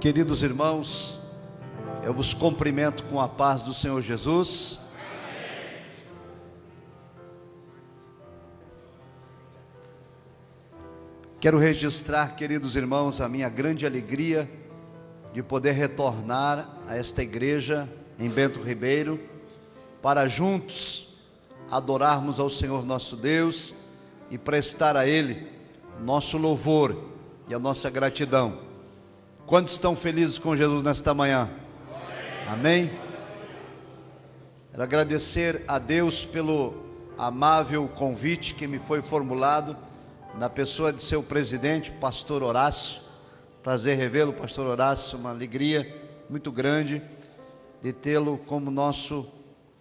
Queridos irmãos, eu vos cumprimento com a paz do Senhor Jesus. Quero registrar, queridos irmãos, a minha grande alegria de poder retornar a esta igreja em Bento Ribeiro, para juntos adorarmos ao Senhor nosso Deus e prestar a Ele nosso louvor e a nossa gratidão. Quantos estão felizes com Jesus nesta manhã? Amém? Quero agradecer a Deus pelo amável convite que me foi formulado na pessoa de seu presidente, pastor Horácio. Prazer revê-lo, pastor Horácio, uma alegria muito grande de tê-lo como nosso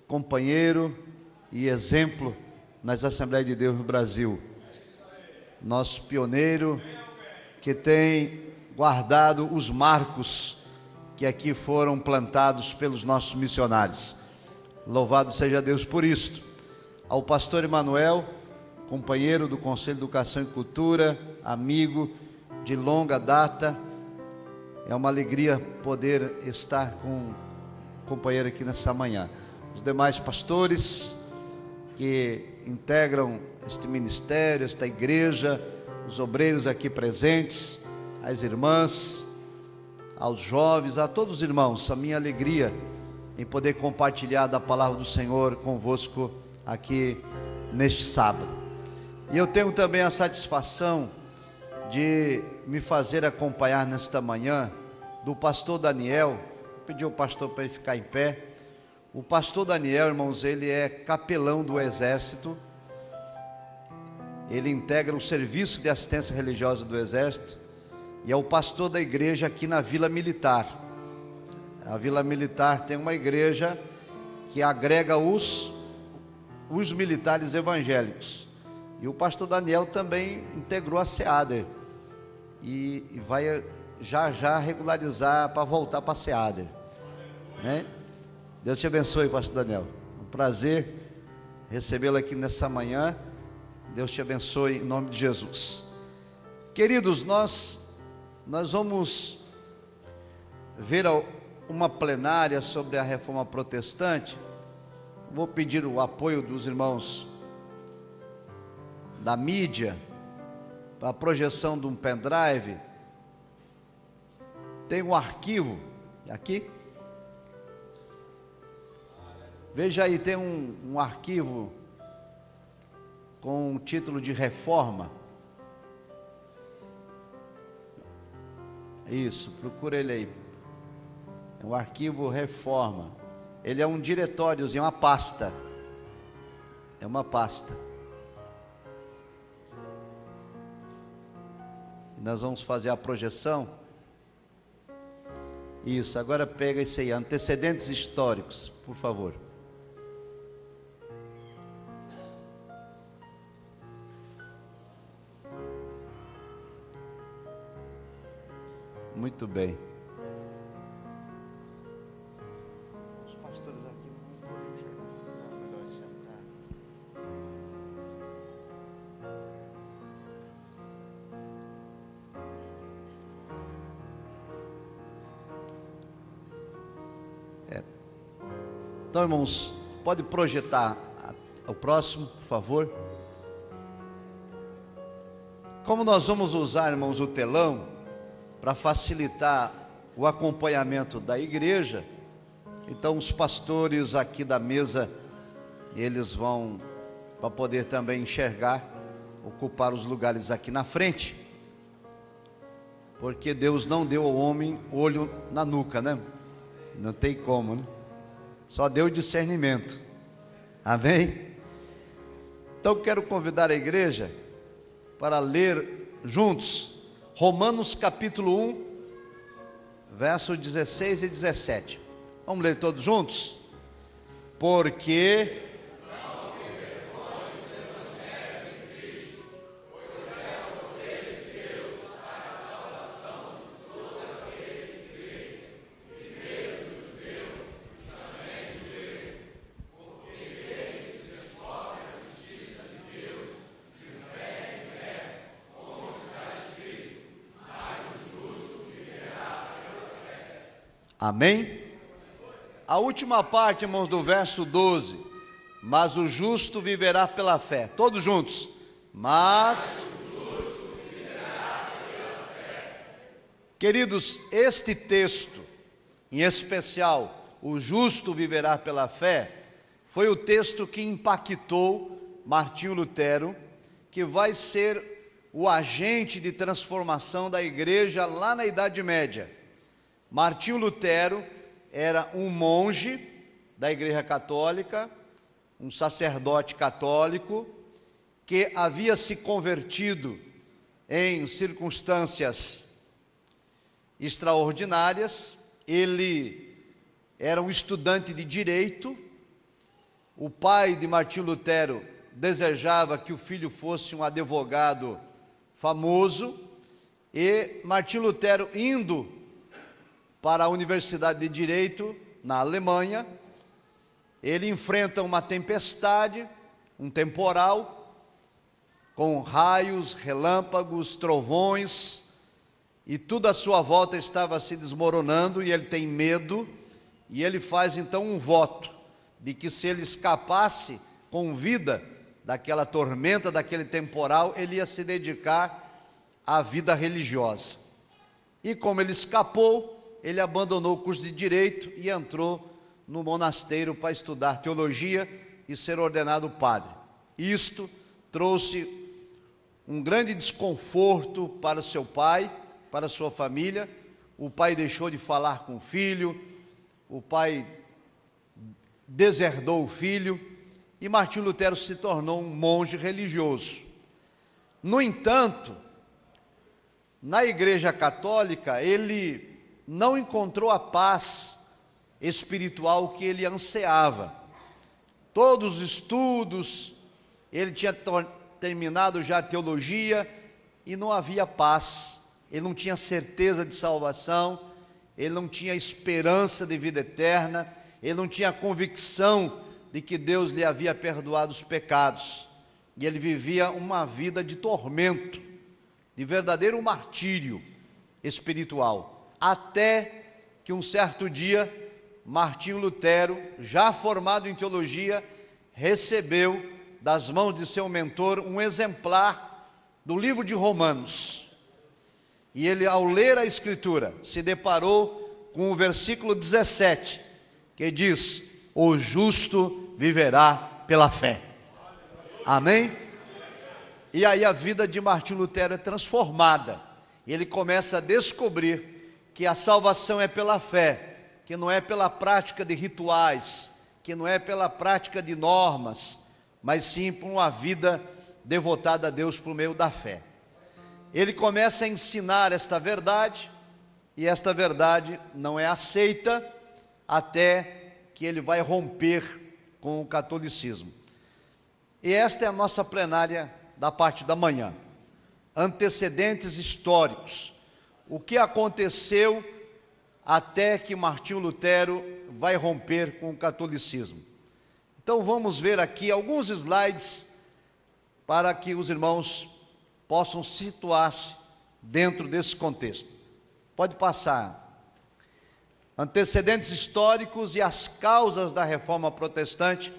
companheiro e exemplo nas Assembleias de Deus no Brasil. Nosso pioneiro que tem guardado os marcos que aqui foram plantados pelos nossos missionários. Louvado seja Deus por isto. Ao pastor Emanuel, companheiro do Conselho de Educação e Cultura, amigo de longa data, é uma alegria poder estar com o companheiro aqui nessa manhã. Os demais pastores que integram este ministério, esta igreja, os obreiros aqui presentes, as irmãs, aos jovens, a todos os irmãos, a minha alegria em poder compartilhar da palavra do Senhor convosco aqui neste sábado. E eu tenho também a satisfação de me fazer acompanhar nesta manhã do pastor Daniel. Pedi ao pastor para ele ficar em pé. O pastor Daniel, irmãos, ele é capelão do Exército. Ele integra o Serviço de Assistência Religiosa do Exército e é o pastor da igreja aqui na Vila Militar. A Vila Militar tem uma igreja que agrega os militares evangélicos. E o pastor Daniel também integrou a SEADER e vai já regularizar para voltar para a SEADER, né? Deus te abençoe, pastor Daniel. Um prazer recebê-lo aqui nessa manhã. Deus te abençoe em nome de Jesus. Queridos, nós vamos ver uma plenária sobre a reforma protestante. Vou pedir o apoio dos irmãos da mídia para a projeção de um pendrive. Tem um arquivo aqui. Veja aí, tem um arquivo com o título de reforma. Isso, procura ele aí. É um arquivo reforma. Ele é um diretóriozinho, é uma pasta. É uma pasta. Nós vamos fazer a projeção. Isso, agora pega isso aí, antecedentes históricos, por favor. Muito bem. Os pastores aqui não podem enxergar, é melhor sentar. Então, irmãos, pode projetar o próximo, por favor. Como nós vamos usar, irmãos, o telão para facilitar o acompanhamento da igreja, então os pastores aqui da mesa, eles vão, para poder também enxergar, ocupar os lugares aqui na frente, porque Deus não deu ao homem olho na nuca, né? Não tem como, né? Só deu discernimento. Amém? Então quero convidar a igreja para ler juntos Romanos capítulo 1, versos 16 e 17. Vamos ler todos juntos? Porque Amém? A última parte, irmãos, do verso 12. Mas o justo viverá pela fé. Todos juntos. Mas o justo viverá pela fé. Queridos, este texto, em especial, o justo viverá pela fé, foi o texto que impactou Martinho Lutero, que vai ser o agente de transformação da igreja lá na Idade Média. Martinho Lutero era um monge da Igreja Católica, um sacerdote católico, que havia se convertido em circunstâncias extraordinárias. Ele era um estudante de direito. O pai de Martinho Lutero desejava que o filho fosse um advogado famoso, e Martinho Lutero, indo para a Universidade de Direito, na Alemanha, ele enfrenta uma tempestade, um temporal, com raios, relâmpagos, trovões, e tudo à sua volta estava se desmoronando, e ele tem medo, e ele faz então um voto, de que se ele escapasse com vida daquela tormenta, daquele temporal, ele ia se dedicar à vida religiosa. E como ele escapou, ele abandonou o curso de Direito e entrou no monasteiro para estudar teologia e ser ordenado padre. Isto trouxe um grande desconforto para seu pai, para sua família. O pai deixou de falar com o filho, o pai deserdou o filho, e Martinho Lutero se tornou um monge religioso. No entanto, na Igreja Católica, ele não encontrou a paz espiritual que ele ansiava. Todos os estudos, ele tinha terminado já a teologia, e não havia paz. Ele não tinha certeza de salvação, ele não tinha esperança de vida eterna, ele não tinha convicção de que Deus lhe havia perdoado os pecados, e ele vivia uma vida de tormento, de verdadeiro martírio espiritual, até que um certo dia, Martinho Lutero, já formado em teologia, recebeu das mãos de seu mentor um exemplar do livro de Romanos, e ele, ao ler a Escritura, se deparou com o versículo 17, que diz: o justo viverá pela fé. Amém? E aí a vida de Martinho Lutero é transformada. Ele começa a descobrir que a salvação é pela fé, que não é pela prática de rituais, que não é pela prática de normas, mas sim por uma vida devotada a Deus por meio da fé. Ele começa a ensinar esta verdade, e esta verdade não é aceita até que ele vai romper com o catolicismo. E esta é a nossa plenária da parte da manhã. Antecedentes históricos. O que aconteceu até que Martinho Lutero vai romper com o catolicismo. Então vamos ver aqui alguns slides para que os irmãos possam situar-se dentro desse contexto. Pode passar. Antecedentes históricos e as causas da reforma protestante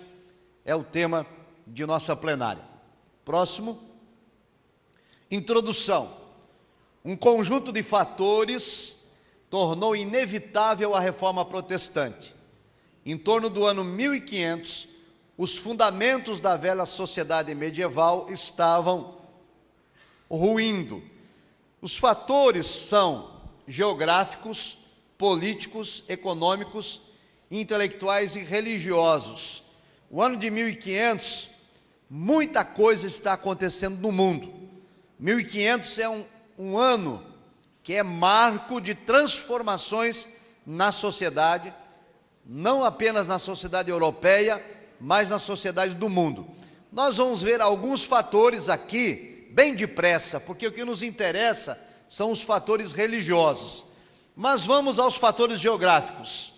é o tema de nossa plenária. Próximo. Introdução. Um conjunto de fatores tornou inevitável a reforma protestante. Em torno do ano 1500, os fundamentos da velha sociedade medieval estavam ruindo. Os fatores são geográficos, políticos, econômicos, intelectuais e religiosos. O ano de 1500, muita coisa está acontecendo no mundo. 1500 é um ano que é marco de transformações na sociedade, não apenas na sociedade europeia, mas na sociedade do mundo. Nós vamos ver alguns fatores aqui, bem depressa, porque o que nos interessa são os fatores religiosos. Mas vamos aos fatores geográficos.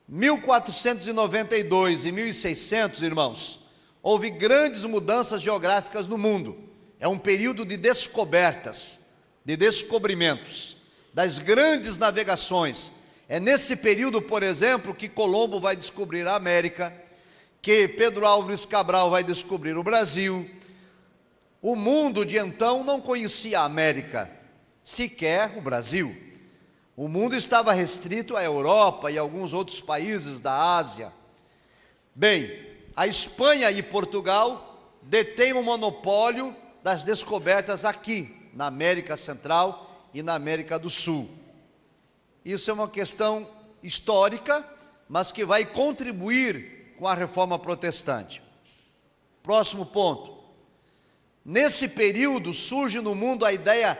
1492 e 1600, irmãos, houve grandes mudanças geográficas no mundo. É um período de descobertas, de descobrimentos. das grandes navegações. É nesse período, por exemplo, que Colombo vai descobrir a América, que Pedro Álvares Cabral vai descobrir o Brasil. O mundo de então não conhecia a América, sequer o Brasil. O mundo estava restrito à Europa e a alguns outros países da Ásia. Bem, a Espanha e Portugal detêm o monopólio das descobertas aqui, na América Central e na América do Sul. Isso é uma questão histórica, mas que vai contribuir com a reforma protestante. Próximo ponto. Nesse período surge no mundo a ideia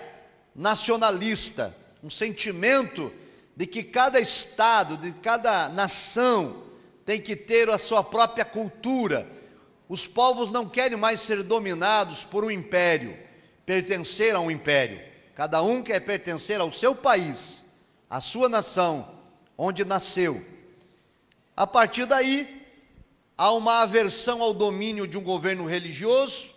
nacionalista, um sentimento de que cada estado, de cada nação tem que ter a sua própria cultura. Os povos não querem mais ser dominados por um império, pertencer a um império. Cada um quer pertencer ao seu país, à sua nação, onde nasceu. A partir daí, há uma aversão ao domínio de um governo religioso,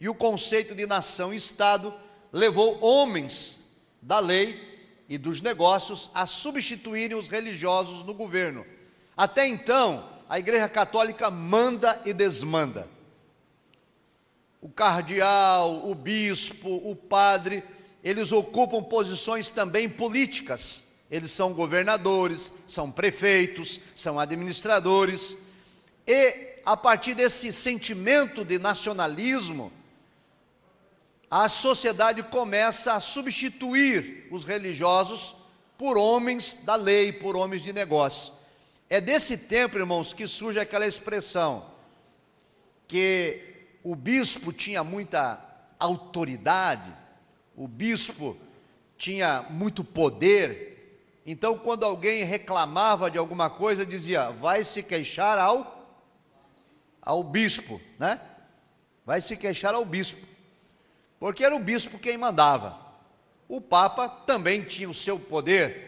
e o conceito de nação e Estado levou homens da lei e dos negócios a substituírem os religiosos no governo. Até então, a Igreja Católica manda e desmanda. O cardeal, o bispo, o padre, eles ocupam posições também políticas. Eles são governadores, são prefeitos, são administradores. E, a partir desse sentimento de nacionalismo, a sociedade começa a substituir os religiosos por homens da lei, por homens de negócio. É desse tempo, irmãos, que surge aquela expressão que o bispo tinha muita autoridade, o bispo tinha muito poder. Então, quando alguém reclamava de alguma coisa, dizia, vai se queixar ao bispo, né? Vai se queixar ao bispo. Porque era o bispo quem mandava. O Papa também tinha o seu poder,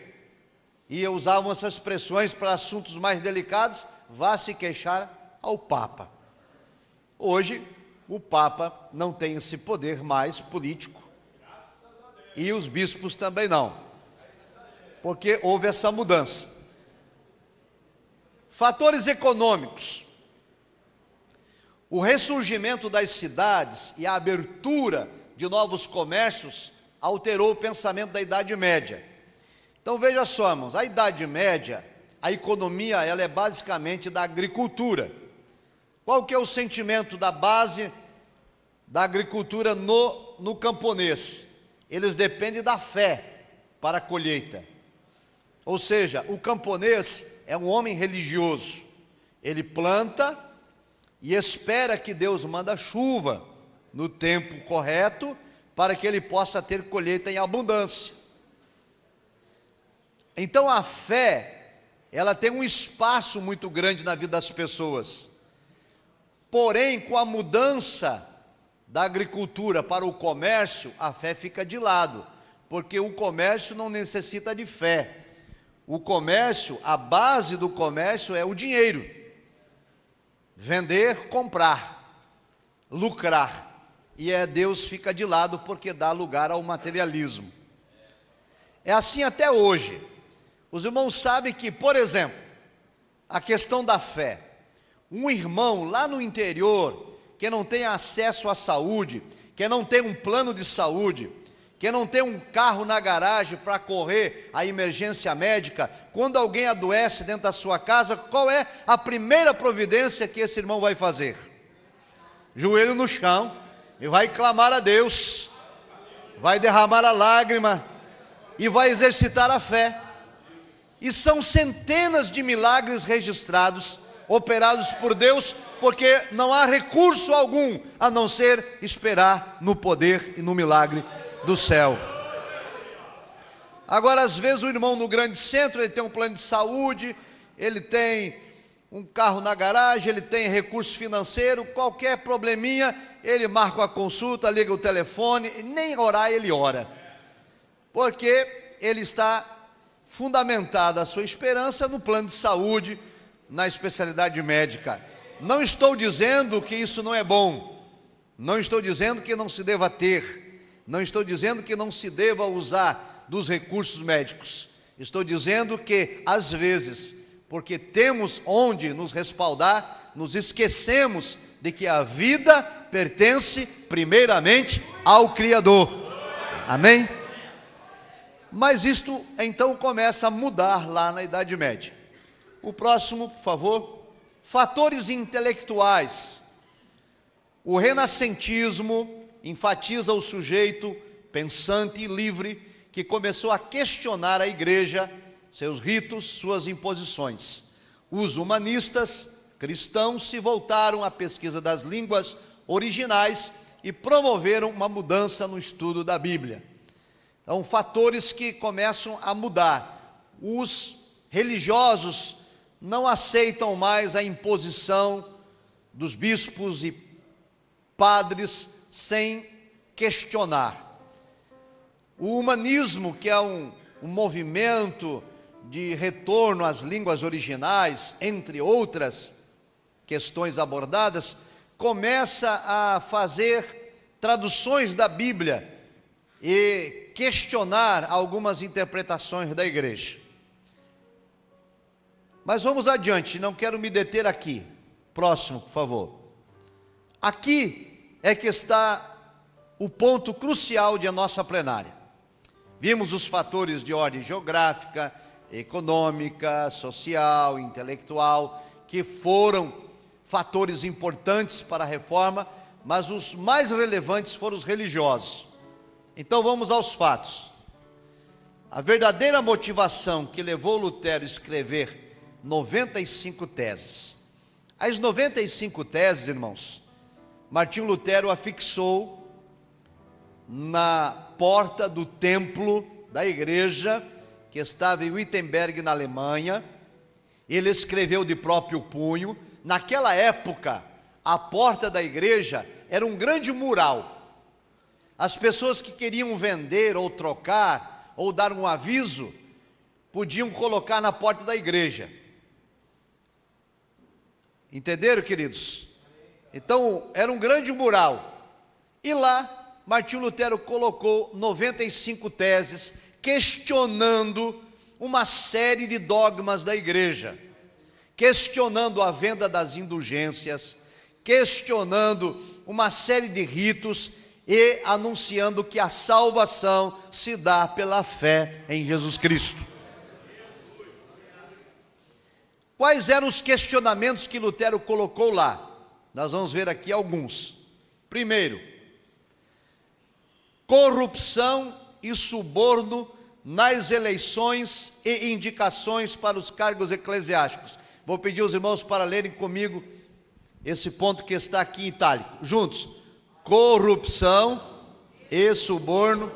e usavam essas expressões para assuntos mais delicados, vá se queixar ao Papa. Hoje, o Papa não tem esse poder mais político, e os bispos também não, porque houve essa mudança. Fatores econômicos. O ressurgimento das cidades e a abertura de novos comércios alterou o pensamento da Idade Média. Então veja só, irmãos, a Idade Média, a economia, ela é basicamente da agricultura. Qual que é o sentimento da base da agricultura no camponês? Eles dependem da fé para a colheita. Ou seja, o camponês é um homem religioso. Ele planta e espera que Deus manda chuva no tempo correto, para que ele possa ter colheita em abundância. Então a fé, ela tem um espaço muito grande na vida das pessoas. Porém, com a mudança da agricultura para o comércio, a fé fica de lado, porque o comércio não necessita de fé. O comércio, a base do comércio é o dinheiro. Vender, comprar, lucrar. E Deus fica de lado porque dá lugar ao materialismo. É assim até hoje. Os irmãos sabem que, por exemplo, a questão da fé. Um irmão lá no interior, que não tem acesso à saúde, que não tem um plano de saúde, que não tem um carro na garagem para correr a emergência médica, quando alguém adoece dentro da sua casa, qual é a primeira providência que esse irmão vai fazer? Joelho no chão, e vai clamar a Deus, vai derramar a lágrima, e vai exercitar a fé. E são centenas de milagres registrados, operados por Deus, porque não há recurso algum, a não ser esperar no poder e no milagre do céu. Agora, às vezes o irmão no grande centro, ele tem um plano de saúde, ele tem um carro na garagem, ele tem recurso financeiro, qualquer probleminha, ele marca uma consulta, liga o telefone, nem orar ele ora, porque ele está fundamentado a sua esperança no plano de saúde, na especialidade médica. Não estou dizendo que isso não é bom, não estou dizendo que não se deva ter, não estou dizendo que não se deva usar dos recursos médicos. Estou dizendo que, às vezes, porque temos onde nos respaldar, nos esquecemos de que a vida pertence primeiramente ao Criador. Amém? Mas isto então começa a mudar lá na Idade Média. O próximo, por favor. Fatores intelectuais. O renascentismo enfatiza o sujeito pensante e livre que começou a questionar a igreja, seus ritos, suas imposições. Os humanistas cristãos se voltaram à pesquisa das línguas originais e promoveram uma mudança no estudo da Bíblia. Então, fatores que começam a mudar. Os religiosos não aceitam mais a imposição dos bispos e padres sem questionar. O humanismo, que é um movimento de retorno às línguas originais, entre outras questões abordadas, começa a fazer traduções da Bíblia e questionar algumas interpretações da igreja. Mas vamos adiante, não quero me deter aqui. Próximo, por favor. Aqui é que está o ponto crucial de a nossa plenária. Vimos os fatores de ordem geográfica, econômica, social, intelectual, que foram fatores importantes para a reforma, mas os mais relevantes foram os religiosos. Então vamos aos fatos. A verdadeira motivação que levou Lutero a escrever 95 teses. As 95 teses, irmãos, Martinho Lutero afixou na porta do templo da igreja, que estava em Wittenberg, na Alemanha. Ele escreveu de próprio punho. Naquela época, a porta da igreja era um grande mural. As pessoas que queriam vender ou trocar, ou dar um aviso, podiam colocar na porta da igreja. Entenderam, queridos? Então, era um grande mural. E lá, Martinho Lutero colocou 95 teses, questionando uma série de dogmas da igreja, questionando a venda das indulgências, questionando uma série de ritos e anunciando que a salvação se dá pela fé em Jesus Cristo. Quais eram os questionamentos que Lutero colocou lá? Nós vamos ver aqui alguns. Primeiro, corrupção e suborno nas eleições e indicações para os cargos eclesiásticos. Vou pedir aos irmãos para lerem comigo esse ponto que está aqui em itálico. Juntos. Corrupção e suborno.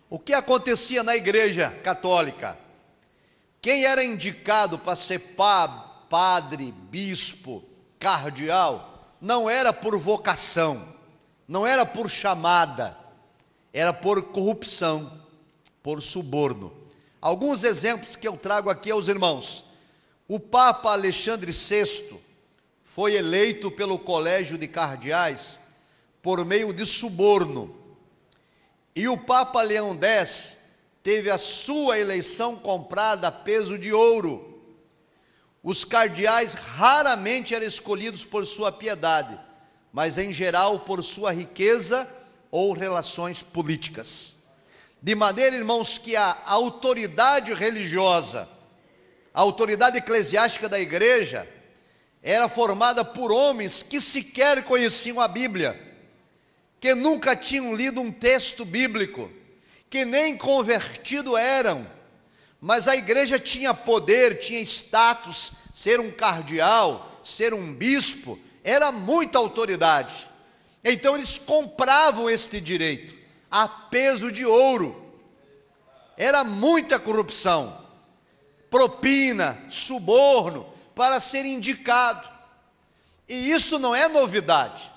O que acontecia na igreja católica? Quem era indicado para ser padre, bispo, cardeal, não era por vocação, não era por chamada, era por corrupção, por suborno. Alguns exemplos que eu trago aqui aos irmãos. O Papa Alexandre VI foi eleito pelo Colégio de Cardeais por meio de suborno. E o Papa Leão X teve a sua eleição comprada a peso de ouro. Os cardeais raramente eram escolhidos por sua piedade, mas em geral por sua riqueza ou relações políticas. De maneira, irmãos, que a autoridade religiosa, a autoridade eclesiástica da igreja, era formada por homens que sequer conheciam a Bíblia, que nunca tinham lido um texto bíblico, que nem convertido eram, mas a igreja tinha poder, tinha status, ser um cardeal, ser um bispo, era muita autoridade. Então eles compravam este direito a peso de ouro. Era muita corrupção, propina, suborno, para ser indicado. E isso não é novidade.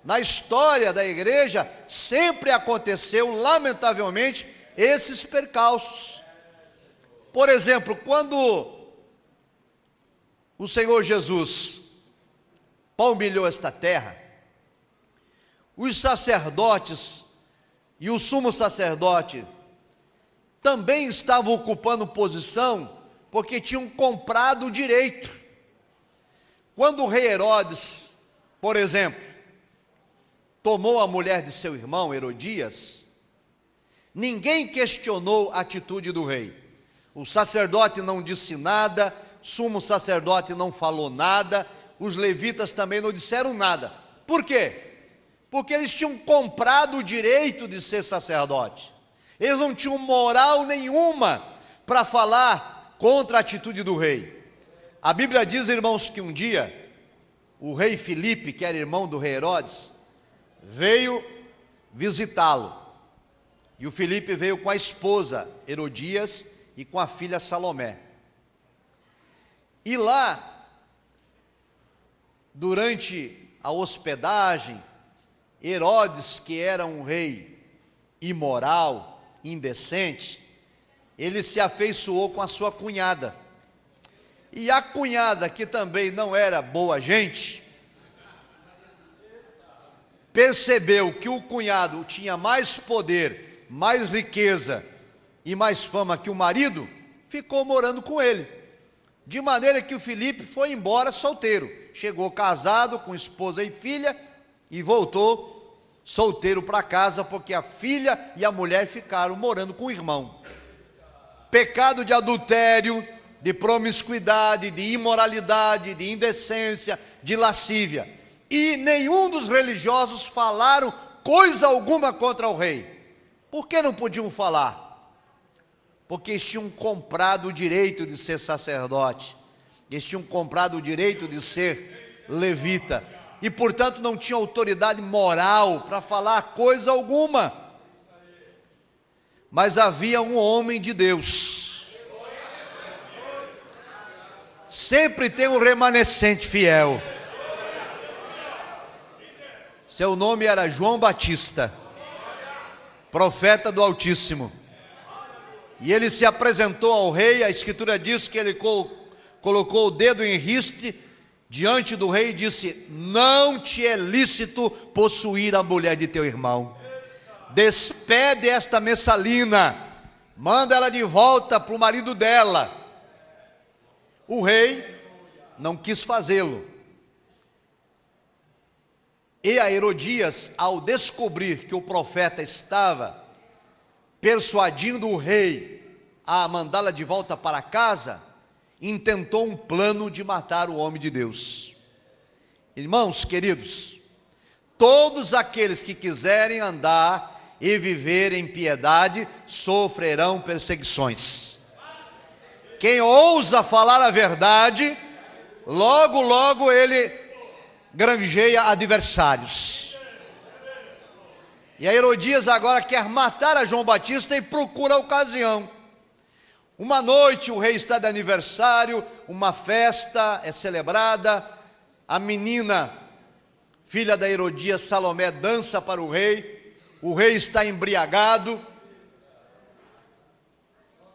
Na história da igreja, sempre aconteceu, lamentavelmente, esses percalços. Por exemplo, quando o Senhor Jesus palmilhou esta terra, os sacerdotes e o sumo sacerdote também estavam ocupando posição porque tinham comprado o direito. Quando o rei Herodes, por exemplo, tomou a mulher de seu irmão Herodias, ninguém questionou a atitude do rei. O sacerdote não disse nada, o sumo sacerdote não falou nada, os levitas também não disseram nada. Por quê? Porque eles tinham comprado o direito de ser sacerdote. Eles não tinham moral nenhuma para falar contra a atitude do rei. A Bíblia diz, irmãos, que um dia o rei Filipe, que era irmão do rei Herodes, veio visitá-lo. E o Filipe veio com a esposa Herodias e com a filha Salomé. E lá, durante a hospedagem, Herodes, que era um rei imoral, indecente, ele se afeiçoou com a sua cunhada. E a cunhada, que também não era boa gente, percebeu que o cunhado tinha mais poder, mais riqueza e mais fama que o marido, ficou morando com ele. De maneira que o Filipe foi embora solteiro. Chegou casado com esposa e filha e voltou solteiro para casa, porque a filha e a mulher ficaram morando com o irmão. Pecado de adultério, de promiscuidade, de imoralidade, de indecência, de lascívia. E nenhum dos religiosos falaram coisa alguma contra o rei. Por que não podiam falar? Porque eles tinham comprado o direito de ser sacerdote, eles tinham comprado o direito de ser levita, e portanto não tinham autoridade moral para falar coisa alguma. Mas havia um homem de Deus. Sempre tem um remanescente fiel. Seu nome era João Batista, profeta do Altíssimo. E ele se apresentou ao rei. A escritura diz que ele colocou o dedo em riste diante do rei e disse: não te é lícito possuir a mulher de teu irmão. Despede esta Messalina, manda ela de volta para o marido dela. O rei não quis fazê-lo. E a Herodias, ao descobrir que o profeta estava persuadindo o rei a mandá-la de volta para casa, intentou um plano de matar o homem de Deus. Irmãos queridos, todos aqueles que quiserem andar e viver em piedade sofrerão perseguições. Quem ousa falar a verdade, logo, logo ele granjeia adversários. E a Herodias agora quer matar a João Batista e procura a ocasião. Uma noite o rei está de aniversário, uma festa é celebrada, a menina, filha da Herodias, Salomé, dança para o rei está embriagado,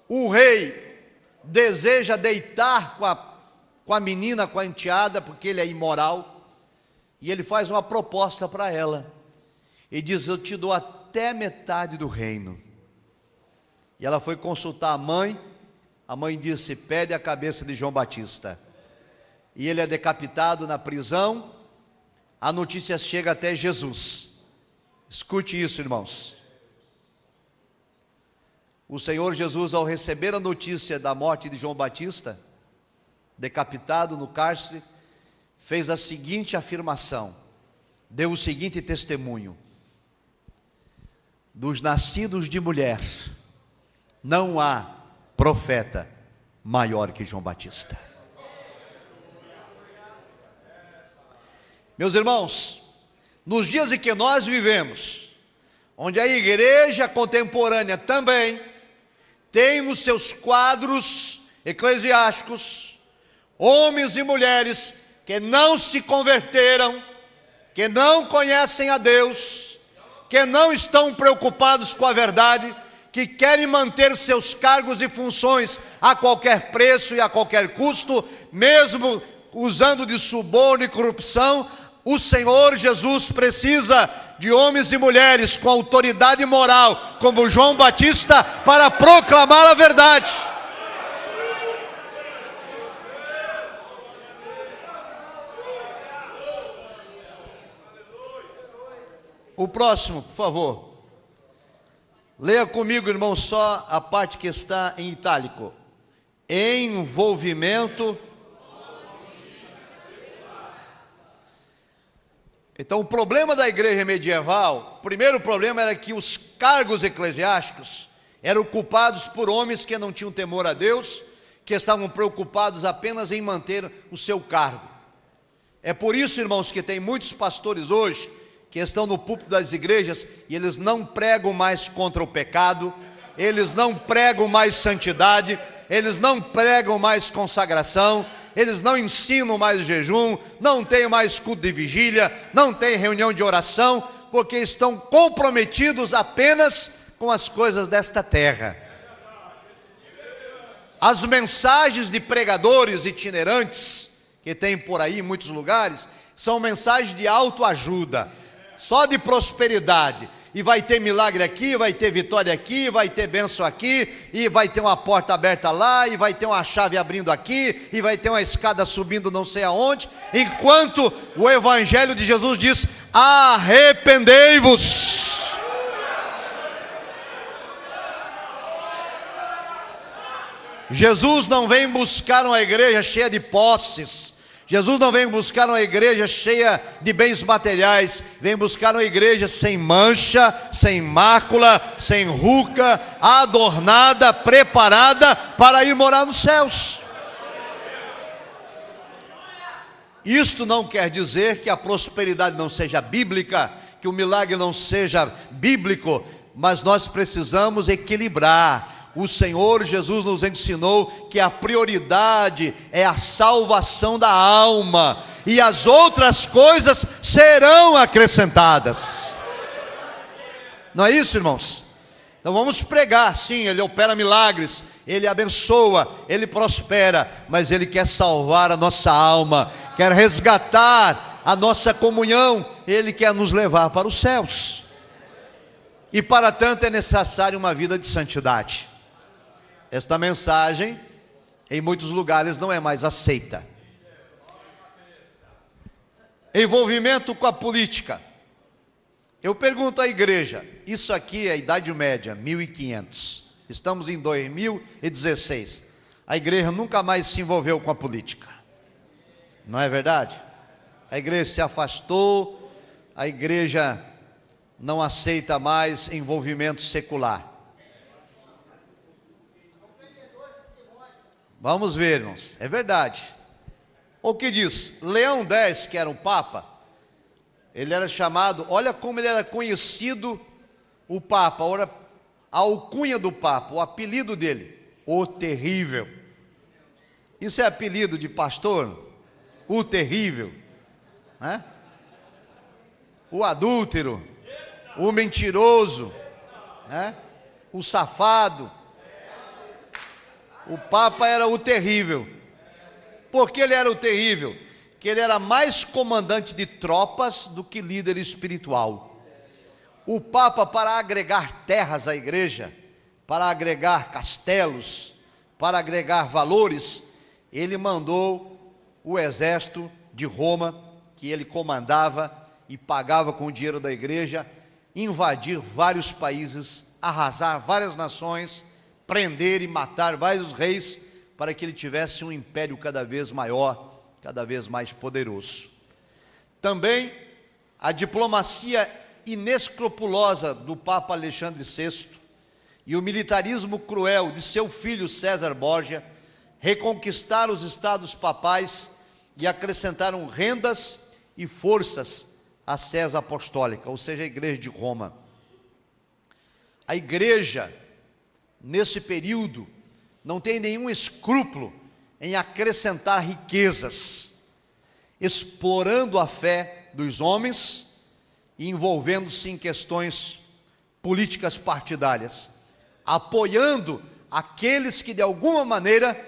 o rei deseja deitar com a menina, com a enteada, porque ele é imoral, e ele faz uma proposta para ela, e diz: eu te dou até metade do reino. E ela foi consultar a mãe disse: pede a cabeça de João Batista. E ele é decapitado na prisão. A notícia chega até Jesus. Escute isso, irmãos. O Senhor Jesus, ao receber a notícia da morte de João Batista, decapitado no cárcere, fez a seguinte afirmação, deu o seguinte testemunho: dos nascidos de mulher, não há profeta maior que João Batista. Meus irmãos, nos dias em que nós vivemos, onde a igreja contemporânea também tem nos seus quadros eclesiásticos homens e mulheres que não se converteram, que não conhecem a Deus, que não estão preocupados com a verdade, que querem manter seus cargos e funções a qualquer preço e a qualquer custo, mesmo usando de suborno e corrupção, O Senhor Jesus precisa de homens e mulheres com autoridade moral, como João Batista, para proclamar a verdade. O próximo, por favor. Leia comigo, irmão, só a parte que está em itálico. Envolvimento. Então, o problema da igreja medieval, o primeiro problema era que os cargos eclesiásticos eram ocupados por homens que não tinham temor a Deus, que estavam preocupados apenas em manter o seu cargo. É por isso, irmãos, que tem muitos pastores hoje que estão no púlpito das igrejas e eles não pregam mais contra o pecado, eles não pregam mais santidade, eles não pregam mais consagração, eles não ensinam mais jejum, não tem mais culto de vigília, não tem reunião de oração, porque estão comprometidos apenas com as coisas desta terra. As mensagens de pregadores itinerantes, que tem por aí em muitos lugares, são mensagens de autoajuda, só de prosperidade, e vai ter milagre aqui, vai ter vitória aqui, vai ter bênção aqui, e vai ter uma porta aberta lá, e vai ter uma chave abrindo aqui, e vai ter uma escada subindo não sei aonde, enquanto o Evangelho de Jesus diz: arrependei-vos. Jesus não vem buscar uma igreja cheia de posses, Jesus não vem buscar uma igreja cheia de bens materiais, vem buscar uma igreja sem mancha, sem mácula, sem ruga, adornada, preparada para ir morar nos céus. Isto não quer dizer que a prosperidade não seja bíblica, que o milagre não seja bíblico, mas nós precisamos equilibrar. O Senhor Jesus nos ensinou que a prioridade é a salvação da alma, e as outras coisas serão acrescentadas. Não é isso, irmãos? Então vamos pregar, sim, Ele opera milagres, Ele abençoa, Ele prospera, mas Ele quer salvar a nossa alma, quer resgatar a nossa comunhão, Ele quer nos levar para os céus. E para tanto é necessário uma vida de santidade. Esta mensagem, em muitos lugares, não é mais aceita. Envolvimento com a política. Eu pergunto à igreja, isso aqui é a Idade Média, 1500. Estamos em 2016. A igreja nunca mais se envolveu com a política. Não é verdade? A igreja se afastou, a igreja não aceita mais envolvimento secular. Vamos ver, irmãos, é verdade. O que diz? Leão X, que era o Papa, ele era chamado, olha como ele era conhecido, o Papa, olha a alcunha do Papa, o apelido dele, o Terrível. Isso é apelido de pastor? O Terrível, né? O adúltero, o mentiroso, né? O safado. O Papa era o terrível. Por que ele era o terrível? Que ele era mais comandante de tropas do que líder espiritual. O Papa, para agregar terras à igreja, para agregar castelos, para agregar valores, ele mandou o exército de Roma, que ele comandava e pagava com o dinheiro da igreja, invadir vários países, arrasar várias nações, prender e matar vários reis, para que ele tivesse um império cada vez maior, cada vez mais poderoso. Também a diplomacia inescrupulosa do Papa Alexandre VI e o militarismo cruel de seu filho César Borgia reconquistaram os estados papais e acrescentaram rendas e forças à Sé apostólica, ou seja, a igreja de Roma. A igreja, nesse período, não tem nenhum escrúpulo em acrescentar riquezas, explorando a fé dos homens e envolvendo-se em questões políticas partidárias, apoiando aqueles que de alguma maneira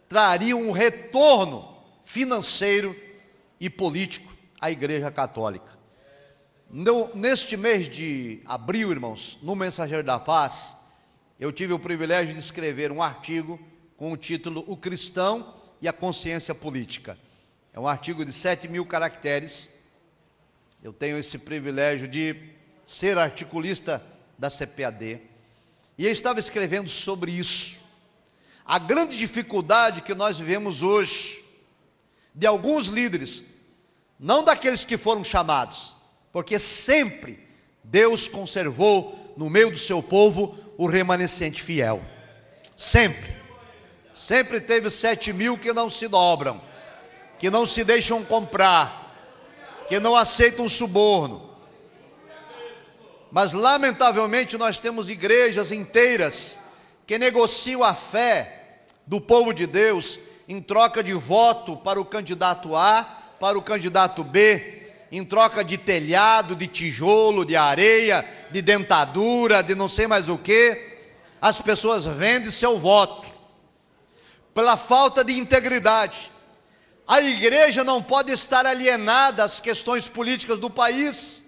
trariam um retorno financeiro e político a Igreja Católica. Neste mês de abril, irmãos, no Mensageiro da Paz, eu tive o privilégio de escrever um artigo com o título O Cristão e a Consciência Política. É um artigo de 7.000 caracteres. Eu tenho esse privilégio de ser articulista da CPAD. E eu estava escrevendo sobre isso. A grande dificuldade que nós vivemos hoje, de alguns líderes, não daqueles que foram chamados, porque sempre Deus conservou no meio do seu povo o remanescente fiel. Sempre. Sempre teve 7.000 que não se dobram, que não se deixam comprar, que não aceitam suborno. Mas lamentavelmente nós temos igrejas inteiras que negociam a fé do povo de Deus em troca de voto para o candidato A, para o candidato B, em troca de telhado, de tijolo, de areia, de dentadura, de não sei mais o que. As pessoas vendem seu voto pela falta de integridade. A igreja não pode estar alienada às questões políticas do país.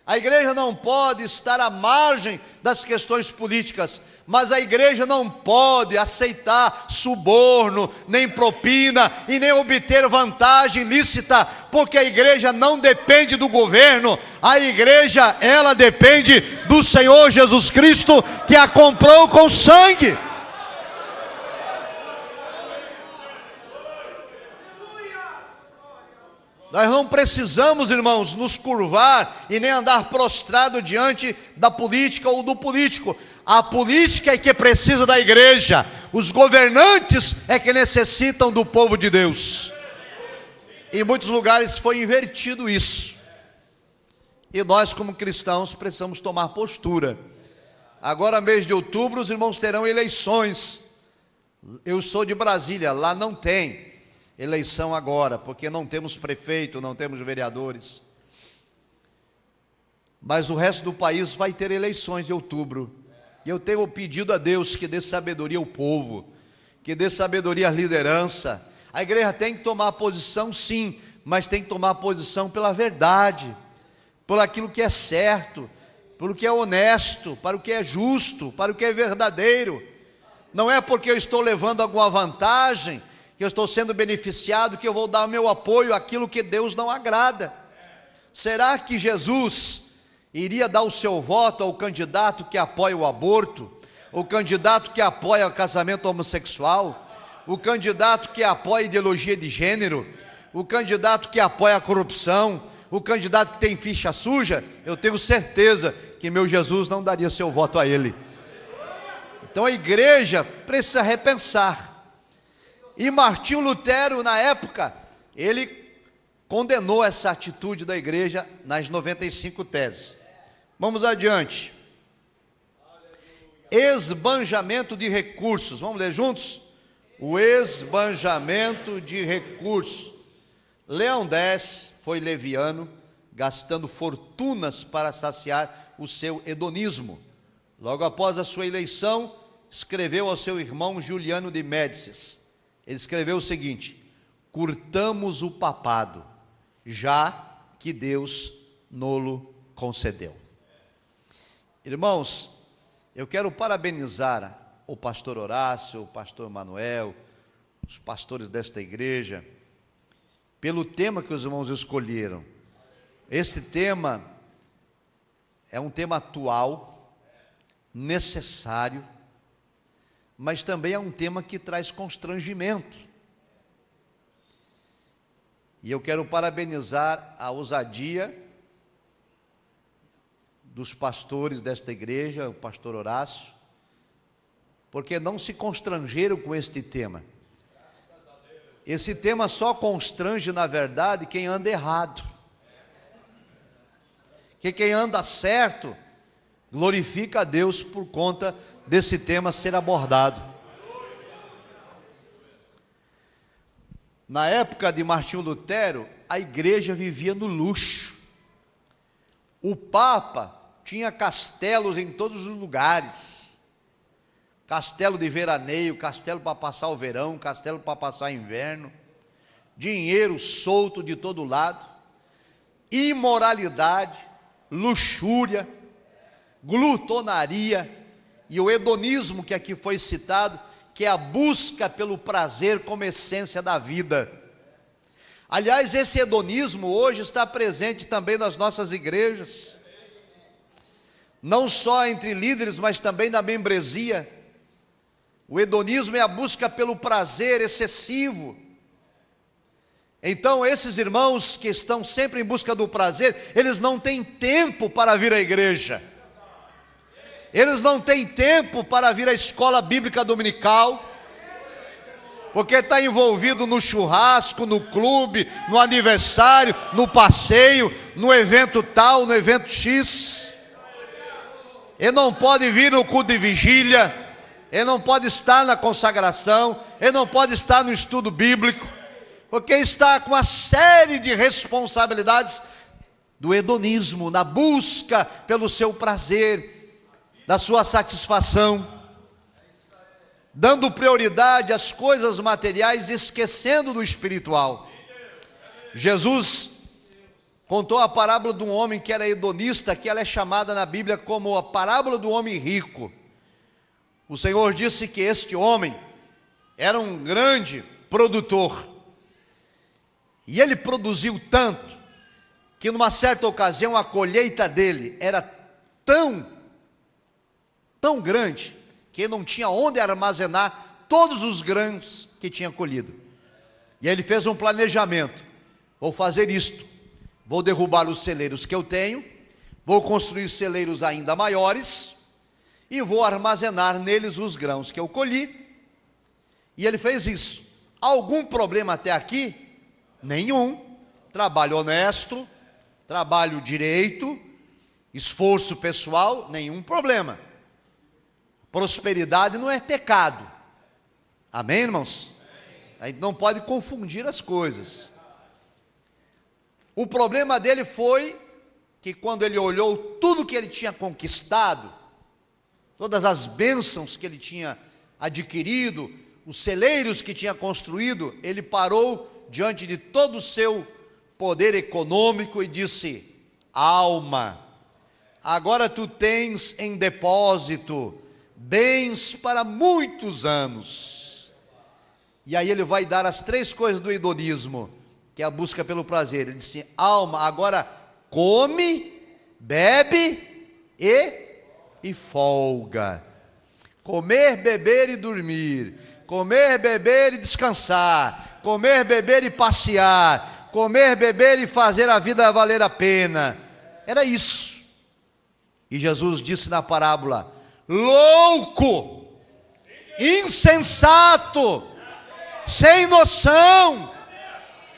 A igreja não pode estar à margem das questões políticas, mas a igreja não pode aceitar suborno, nem propina e nem obter vantagem ilícita, porque a igreja não depende do governo, a igreja, ela depende do Senhor Jesus Cristo, que a comprou com sangue. Nós não precisamos, irmãos, nos curvar e nem andar prostrado diante da política ou do político. A política é que precisa da igreja, os governantes é que necessitam do povo de Deus. Em muitos lugares foi invertido isso. E nós, como cristãos, precisamos tomar postura. Agora, mês de outubro, os irmãos terão eleições. Eu sou de Brasília, lá não tem eleição agora, porque não temos prefeito, não temos vereadores. Mas o resto do país vai ter eleições em outubro. E eu tenho pedido a Deus que dê sabedoria ao povo, que dê sabedoria à liderança. A igreja tem que tomar posição, sim, mas tem que tomar posição pela verdade, por aquilo que é certo, por o que é honesto, para o que é justo, para o que é verdadeiro. Não é porque eu estou levando alguma vantagem, que eu estou sendo beneficiado, que eu vou dar o meu apoio àquilo que Deus não agrada. Será que Jesus iria dar o seu voto ao candidato que apoia o aborto, o candidato que apoia o casamento homossexual, o candidato que apoia a ideologia de gênero, o candidato que apoia a corrupção, o candidato que tem ficha suja? Eu tenho certeza que meu Jesus não daria seu voto a ele. Então a igreja precisa repensar. E Martinho Lutero, na época, ele condenou essa atitude da igreja nas 95 teses. Vamos adiante. Esbanjamento de recursos. Vamos ler juntos? O esbanjamento de recursos. Leão X foi leviano, gastando fortunas para saciar o seu hedonismo. Logo após a sua eleição, escreveu ao seu irmão Juliano de Médicis. Ele escreveu o seguinte: curtamos o papado, já que Deus nolo concedeu. Irmãos, eu quero parabenizar o pastor Horácio, o pastor Manuel, os pastores desta igreja, pelo tema que os irmãos escolheram. Esse tema é um tema atual, necessário, mas também é um tema que traz constrangimento. E eu quero parabenizar a ousadia dos pastores desta igreja, o pastor Horácio, porque não se constrangeram com este tema. Esse tema só constrange, na verdade, quem anda errado. Que quem anda certo glorifica a Deus por conta desse tema ser abordado. Na época de Martinho Lutero, a igreja vivia no luxo. O Papa tinha castelos em todos os lugares. Castelo de veraneio, castelo para passar o verão, castelo para passar o inverno. Dinheiro solto de todo lado. imoralidade, luxúria, glutonaria e o hedonismo que aqui foi citado, que é a busca pelo prazer como essência da vida. Aliás, esse hedonismo hoje está presente também nas nossas igrejas, não só entre líderes, mas também na membresia. O hedonismo é a busca pelo prazer excessivo. Então, esses irmãos que estão sempre em busca do prazer, eles não têm tempo para vir à igreja, eles não têm tempo para vir à escola bíblica dominical, porque está envolvido no churrasco, no clube, no aniversário, no passeio, no evento tal, no evento X. Ele não pode vir no culto de vigília, ele não pode estar na consagração, ele não pode estar no estudo bíblico, porque está com uma série de responsabilidades do hedonismo, na busca pelo seu prazer, da sua satisfação, dando prioridade às coisas materiais, esquecendo do espiritual. Jesus contou a parábola de um homem que era hedonista, que ela é chamada na Bíblia como a parábola do homem rico. O Senhor disse que este homem era um grande produtor, e ele produziu tanto, que numa certa ocasião a colheita dele era tão grande, que não tinha onde armazenar todos os grãos que tinha colhido. E aí ele fez um planejamento: vou fazer isto, vou derrubar os celeiros que eu tenho, vou construir celeiros ainda maiores, e vou armazenar neles os grãos que eu colhi. E ele fez isso. Algum problema até aqui? Nenhum. Trabalho honesto, trabalho direito, esforço pessoal, nenhum problema. Prosperidade não é pecado. Amém, irmãos? A gente não pode confundir as coisas. O problema dele foi que quando ele olhou tudo que ele tinha conquistado, todas as bênçãos que ele tinha adquirido, os celeiros que tinha construído, ele parou diante de todo o seu poder econômico e disse: alma, agora tu tens em depósito bens para muitos anos. E aí ele vai dar as três coisas do hedonismo, que é a busca pelo prazer. Ele disse: alma, agora come, bebe e folga. Comer, beber e dormir. Comer, beber e descansar. Comer, beber e passear. Comer, beber e fazer a vida valer a pena. Era isso. E Jesus disse na parábola: louco, insensato, sem noção,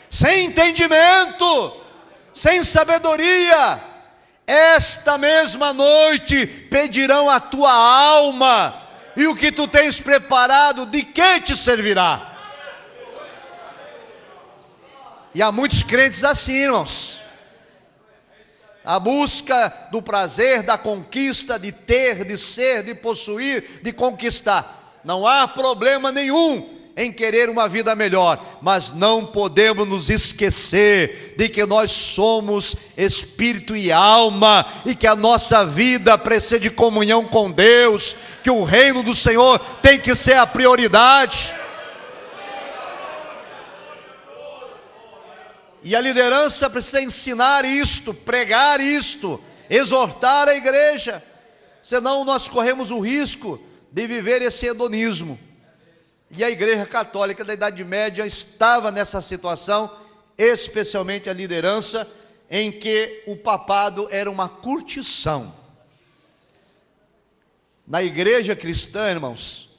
sem entendimento, sem sabedoria, esta mesma noite pedirão a tua alma, e o que tu tens preparado, de que te servirá? E há muitos crentes assim, irmãos. A busca do prazer, da conquista, de ter, de ser, de possuir, de conquistar. Não há problema nenhum em querer uma vida melhor, mas não podemos nos esquecer de que nós somos espírito e alma, e que a nossa vida precisa de comunhão com Deus, que o reino do Senhor tem que ser a prioridade. E a liderança precisa ensinar isto, pregar isto, exortar a igreja, senão nós corremos o risco de viver esse hedonismo. E a igreja católica da Idade Média estava nessa situação, especialmente a liderança, em que o papado era uma curtição. Na igreja cristã, irmãos,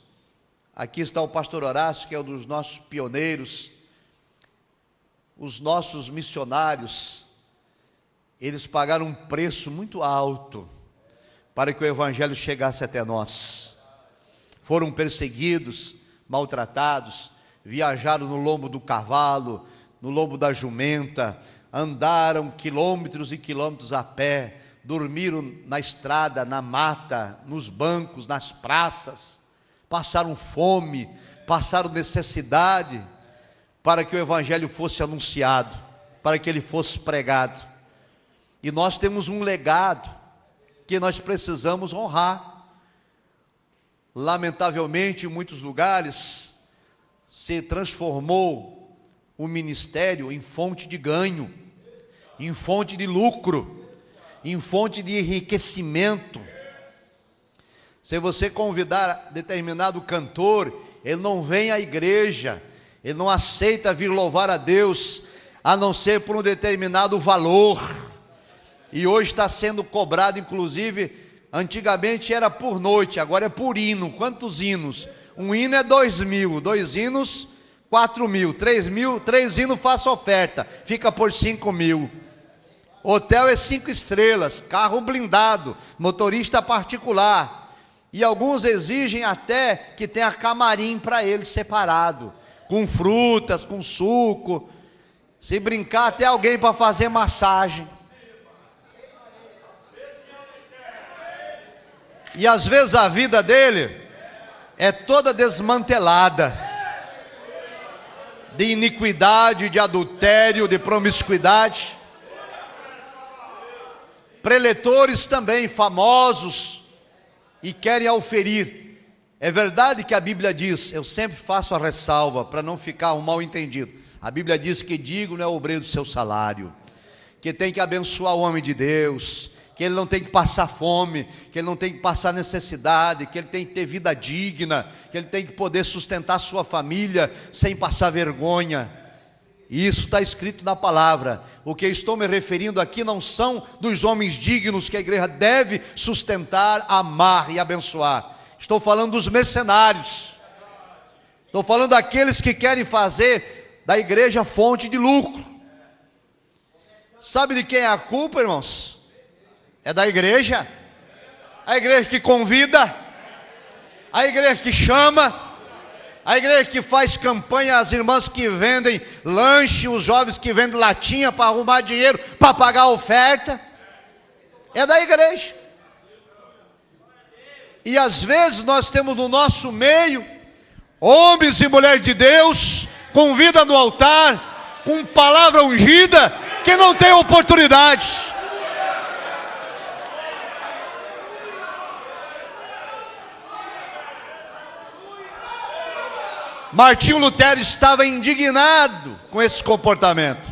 aqui está o pastor Horácio, que é um dos nossos pioneiros, os nossos missionários, eles pagaram um preço muito alto para que o evangelho chegasse até nós. Foram perseguidos, maltratados, viajaram no lombo do cavalo, no lombo da jumenta, andaram quilômetros e quilômetros a pé, dormiram na estrada, na mata, nos bancos, nas praças, passaram fome, passaram necessidade, para que o evangelho fosse anunciado, para que ele fosse pregado. E nós temos um legado que nós precisamos honrar. Lamentavelmente, em muitos lugares, se transformou o ministério em fonte de ganho, em fonte de lucro, em fonte de enriquecimento. Se você convidar determinado cantor, ele não vem à igreja, ele não aceita vir louvar a Deus, a não ser por um determinado valor. E hoje está sendo cobrado, inclusive, antigamente era por noite, agora é por hino. Quantos hinos? Um hino é 2.000, 2 hinos, 4.000, 3.000, 3 hinos faça oferta, fica por 5.000. Hotel é 5 estrelas, carro blindado, motorista particular. E alguns exigem até que tenha camarim para ele separado, com frutas, com suco. Se brincar, até alguém para fazer massagem. E às vezes a vida dele é toda desmantelada, de iniquidade, de adultério, de promiscuidade. Preletores também famosos e querem auferir. É verdade que a Bíblia diz, eu sempre faço a ressalva para não ficar um mal entendido. A Bíblia diz que digno é o obreiro do seu salário, que tem que abençoar o homem de Deus, que ele não tem que passar fome, que ele não tem que passar necessidade, que ele tem que ter vida digna, que ele tem que poder sustentar sua família sem passar vergonha. E isso está escrito na palavra. O que eu estou me referindo aqui não são dos homens dignos que a igreja deve sustentar, amar e abençoar. Estou falando dos mercenários. Estou falando daqueles que querem fazer da igreja fonte de lucro. Sabe de quem é a culpa, irmãos? É da igreja. A igreja que convida, a igreja que chama, a igreja que faz campanha, as irmãs que vendem lanche, os jovens que vendem latinha para arrumar dinheiro, para pagar a oferta. É da igreja. E às vezes nós temos no nosso meio homens e mulheres de Deus com vida no altar, com palavra ungida, que não tem oportunidade. Martinho Lutero estava indignado com esse comportamento.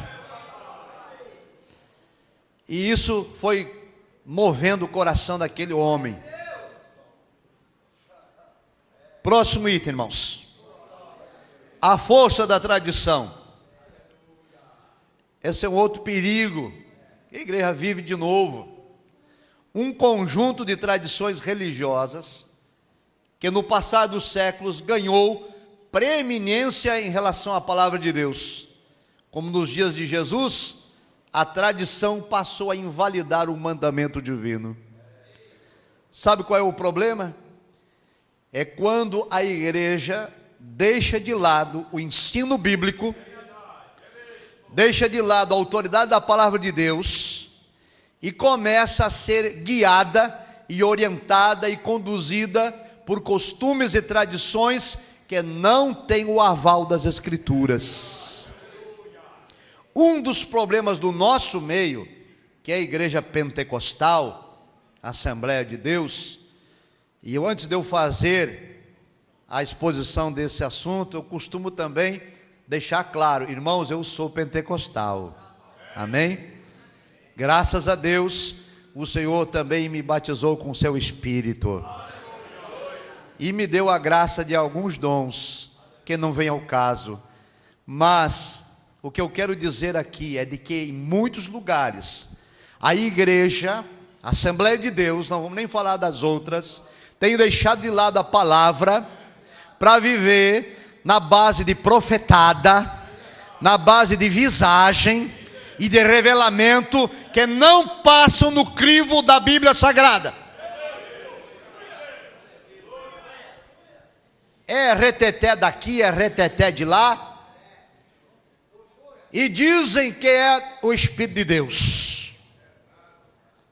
E isso foi movendo o coração daquele homem. Próximo item, irmãos. A força da tradição. Esse é um outro perigo. A igreja vive de novo. Um conjunto de tradições religiosas que no passar dos séculos ganhou preeminência em relação à palavra de Deus. Como nos dias de Jesus, a tradição passou a invalidar o mandamento divino. Sabe qual é o problema? É quando a igreja deixa de lado o ensino bíblico, deixa de lado a autoridade da palavra de Deus e começa a ser guiada e orientada e conduzida por costumes e tradições que não tem o aval das Escrituras. Um dos problemas do nosso meio, que é a igreja pentecostal, a Assembleia de Deus, e antes de eu fazer a exposição desse assunto, eu costumo também deixar claro, irmãos, eu sou pentecostal, amém? Graças a Deus, o Senhor também me batizou com o seu Espírito, e me deu a graça de alguns dons, que não vem ao caso, mas o que eu quero dizer aqui é de que em muitos lugares, a igreja, a Assembleia de Deus, não vamos nem falar das outras, tem deixado de lado a palavra, para viver na base de profetada, na base de visagem, e de revelamento, que não passam no crivo da Bíblia Sagrada. É reteté daqui, é reteté de lá, e dizem que é o Espírito de Deus.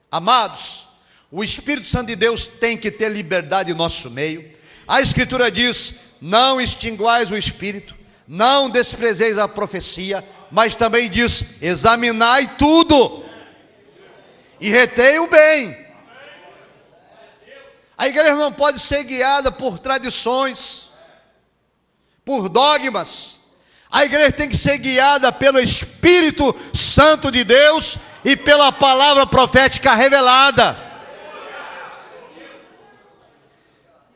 Amados, o Espírito Santo de Deus tem que ter liberdade em nosso meio. A Escritura diz, não extinguais o Espírito, não desprezeis a profecia, mas também diz, examinai tudo. e retém o bem. A igreja não pode ser guiada por tradições, por dogmas. A igreja tem que ser guiada pelo Espírito Santo de Deus e pela palavra profética revelada.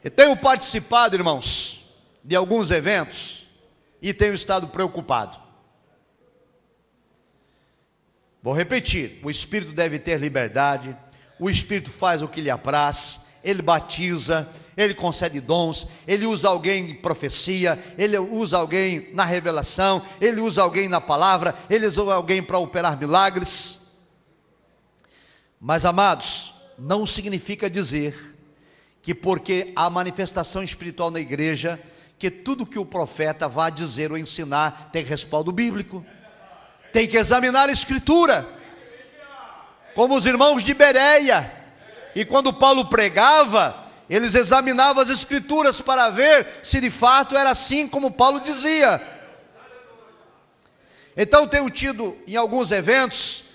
Eu tenho participado, irmãos, de alguns eventos e tenho estado preocupado. Vou repetir: o Espírito deve ter liberdade, o Espírito faz o que lhe apraz, ele batiza, ele concede dons, ele usa alguém em profecia, ele usa alguém na revelação, ele usa alguém na palavra, ele usa alguém para operar milagres. Mas, amados, não significa dizer que porque há manifestação espiritual na igreja, que tudo que o profeta vai dizer ou ensinar tem respaldo bíblico. Tem que examinar a Escritura, como os irmãos de Bereia. E quando Paulo pregava, eles examinavam as Escrituras para ver se de fato era assim como Paulo dizia. Então tenho tido em alguns eventos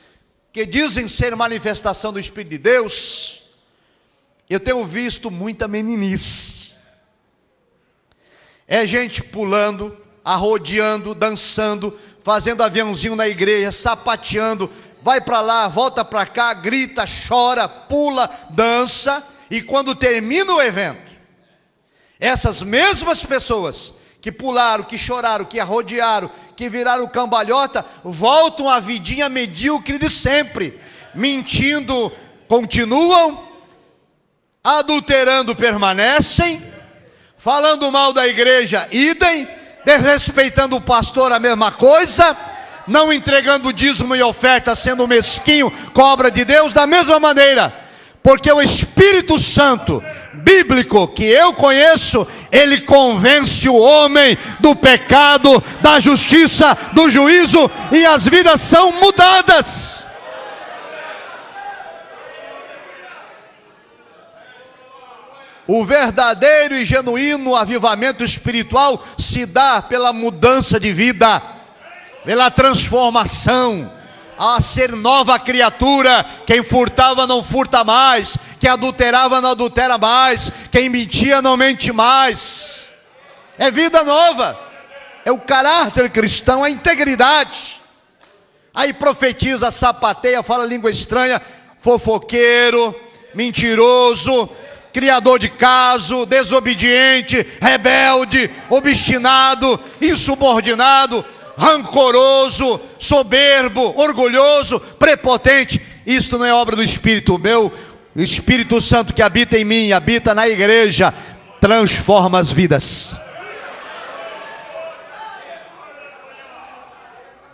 que dizem ser manifestação do Espírito de Deus, eu tenho visto muita meninice. É gente pulando, arrodeando, dançando, fazendo aviãozinho na igreja, sapateando, vai para lá, volta para cá, grita, chora, pula, dança, e quando termina o evento, essas mesmas pessoas que pularam, que choraram, que arrodearam, que viraram cambalhota, voltam à vidinha medíocre de sempre, mentindo, continuam, adulterando, permanecem, falando mal da igreja, idem, desrespeitando o pastor, a mesma coisa, não entregando dízimo e oferta, sendo mesquinho, cobra de Deus, da mesma maneira, porque o Espírito Santo bíblico que eu conheço, ele convence o homem do pecado, da justiça, do juízo, e as vidas são mudadas. O verdadeiro e genuíno avivamento espiritual se dá pela mudança de vida, pela transformação, a ser nova criatura. Quem furtava não furta mais, quem adulterava não adultera mais, quem mentia não mente mais. É vida nova, é o caráter cristão, a integridade. Aí profetiza, sapateia, fala língua estranha, fofoqueiro, mentiroso, criador de caso, desobediente, rebelde, obstinado, insubordinado, rancoroso, soberbo, orgulhoso, prepotente. Isto não é obra do Espírito. Meu Espírito Santo que habita em mim, habita na igreja, transforma as vidas.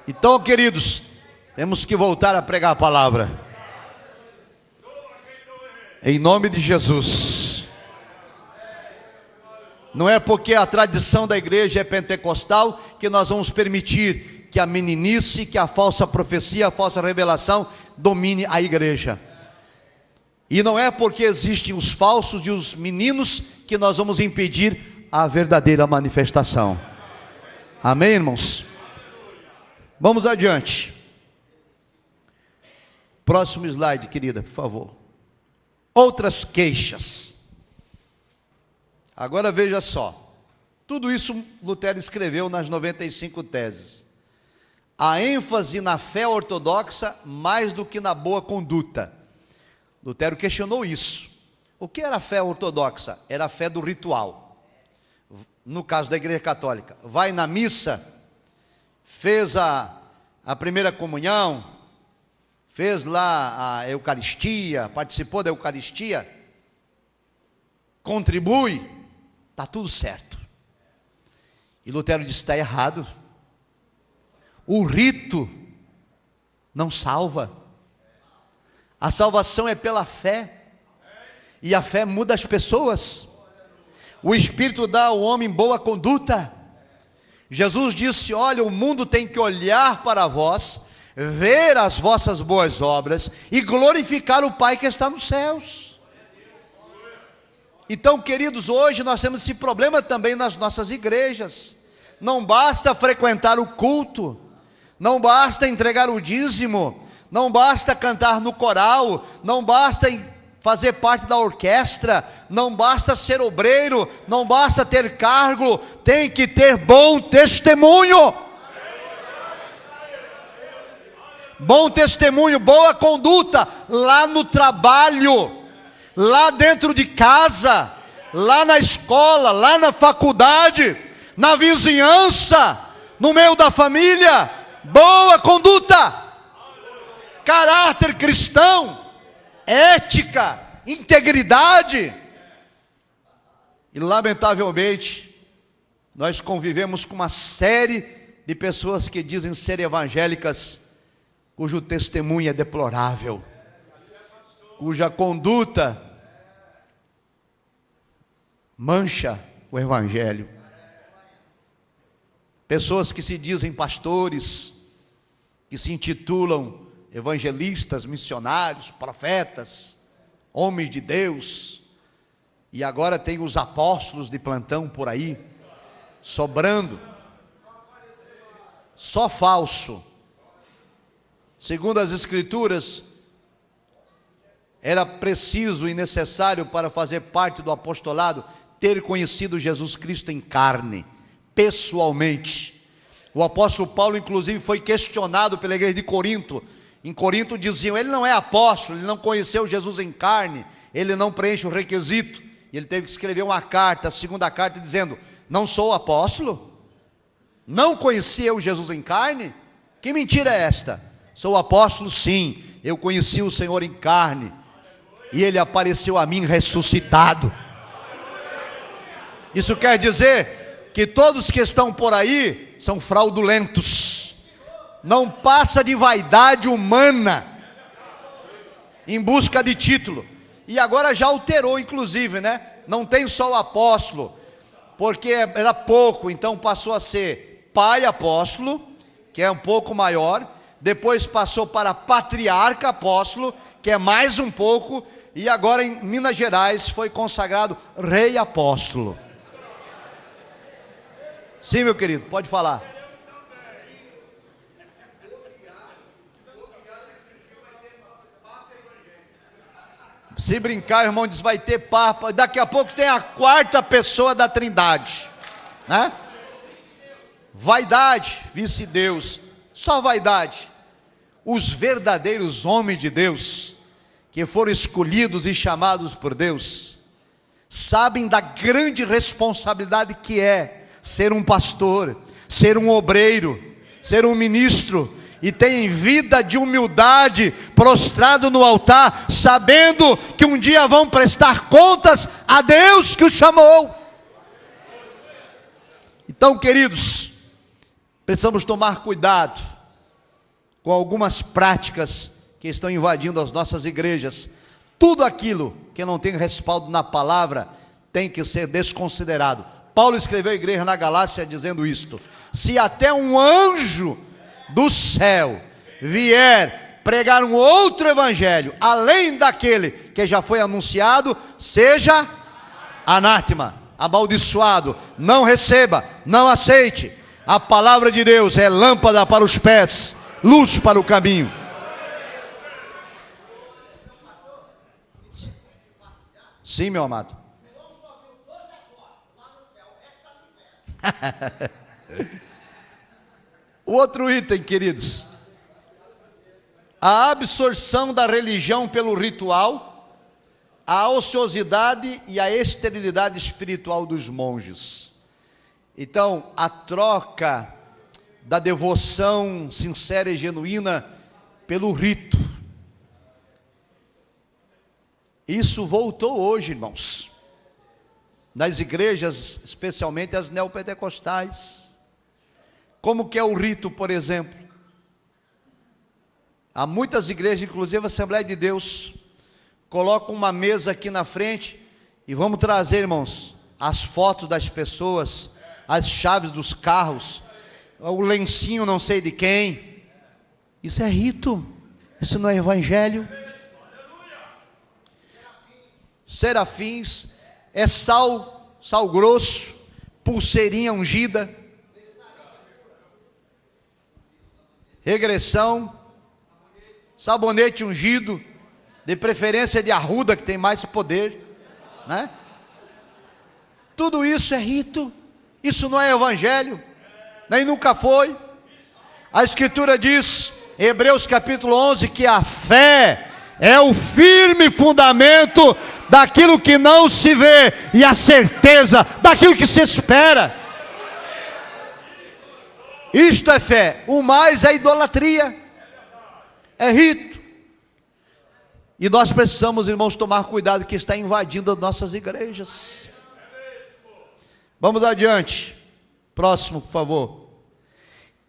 Então, queridos, temos que voltar a pregar a palavra. Em nome de Jesus. Não é porque a tradição da igreja é pentecostal que nós vamos permitir que a meninice, que a falsa profecia, a falsa revelação domine a igreja. E não é porque existem os falsos e os meninos que nós vamos impedir a verdadeira manifestação. Amém, irmãos? Vamos adiante. Próximo slide, querida, por favor. Outras queixas. Agora veja só, tudo isso Lutero escreveu nas 95 teses. A ênfase na fé ortodoxa mais do que na boa conduta. Lutero questionou isso. O que era a fé ortodoxa? Era a fé do ritual. No caso da igreja católica, vai na missa, fez a primeira comunhão, fez lá a Eucaristia, participou da Eucaristia, contribui, está tudo certo. E Lutero disse: está errado. O rito não salva. A salvação é pela fé. E a fé muda as pessoas. O Espírito dá ao homem boa conduta. Jesus disse: olha, o mundo tem que olhar para vós, ver as vossas boas obras e glorificar o Pai que está nos céus. Então, queridos, hoje nós temos esse problema também nas nossas igrejas. Não basta frequentar o culto, não basta entregar o dízimo, não basta cantar no coral, não basta fazer parte da orquestra, não basta ser obreiro, não basta ter cargo, tem que ter bom testemunho. Bom testemunho, boa conduta, lá no trabalho, lá dentro de casa, lá na escola, lá na faculdade, na vizinhança, no meio da família, boa conduta, caráter cristão, ética, integridade. E lamentavelmente, nós convivemos com uma série de pessoas que dizem ser evangélicas, cujo testemunho é deplorável, cuja conduta mancha o evangelho. Pessoas que se dizem pastores, que se intitulam evangelistas, missionários, profetas, homens de Deus, e agora tem os apóstolos de plantão por aí, sobrando, só falso. Segundo as Escrituras, era preciso e necessário para fazer parte do apostolado ter conhecido Jesus Cristo em carne, pessoalmente. O apóstolo Paulo inclusive foi questionado pela igreja de Corinto. Em Corinto diziam, ele não é apóstolo, ele não conheceu Jesus em carne, ele não preenche o requisito. E ele teve que escrever uma carta, a segunda carta, dizendo, não sou apóstolo? Não conheci eu Jesus em carne? Que mentira é esta? Sou apóstolo sim, eu conheci o Senhor em carne, e Ele apareceu a mim ressuscitado. Isso quer dizer que todos que estão por aí são fraudulentos, não passa de vaidade humana, em busca de título, e agora já alterou inclusive, né? Não tem só o apóstolo, porque era pouco, então passou a ser pai apóstolo, que é um pouco maior, depois passou para patriarca apóstolo, que é mais um pouco, e agora em Minas Gerais foi consagrado rei apóstolo. Sim, meu querido, pode falar. Se brincar, irmão, diz, vai ter papa, daqui a pouco tem a quarta pessoa da Trindade, né? Vaidade, vice-deus, só vaidade. Os verdadeiros homens de Deus, que foram escolhidos e chamados por Deus, sabem da grande responsabilidade que é ser um pastor, ser um obreiro, ser um ministro, e têm vida de humildade, prostrado no altar, sabendo que um dia vão prestar contas a Deus que os chamou. Então, queridos, precisamos tomar cuidado com algumas práticas que estão invadindo as nossas igrejas. Tudo aquilo que não tem respaldo na palavra tem que ser desconsiderado. Paulo escreveu à igreja na Galácia dizendo isto: se até um anjo do céu vier pregar um outro evangelho, além daquele que já foi anunciado, seja anátema, amaldiçoado, não receba, não aceite. A palavra de Deus é lâmpada para os pés, luz para o caminho. Sim, meu amado. O outro item, queridos, a absorção da religião pelo ritual, a ociosidade e a esterilidade espiritual dos monges. Então, a troca da devoção sincera e genuína pelo rito. Isso voltou hoje, irmãos, nas igrejas, especialmente as neopentecostais. Como que é o rito, por exemplo? Há muitas igrejas, inclusive a Assembleia de Deus, colocam uma mesa aqui na frente e vamos trazer, irmãos, as fotos das pessoas, as chaves dos carros, o lencinho não sei de quem. Isso é rito, isso não é evangelho. Serafins, é sal grosso, pulseirinha ungida, regressão, sabonete ungido, de preferência de arruda, que tem mais poder, né? Tudo isso é rito, isso não é evangelho, nem nunca foi. A Escritura diz, em Hebreus capítulo 11, que a fé é o firme fundamento daquilo que não se vê e a certeza daquilo que se espera. Isto é fé. O mais é idolatria, é rito. E nós precisamos, irmãos, tomar cuidado que está invadindo as nossas igrejas. Vamos adiante. Próximo, por favor.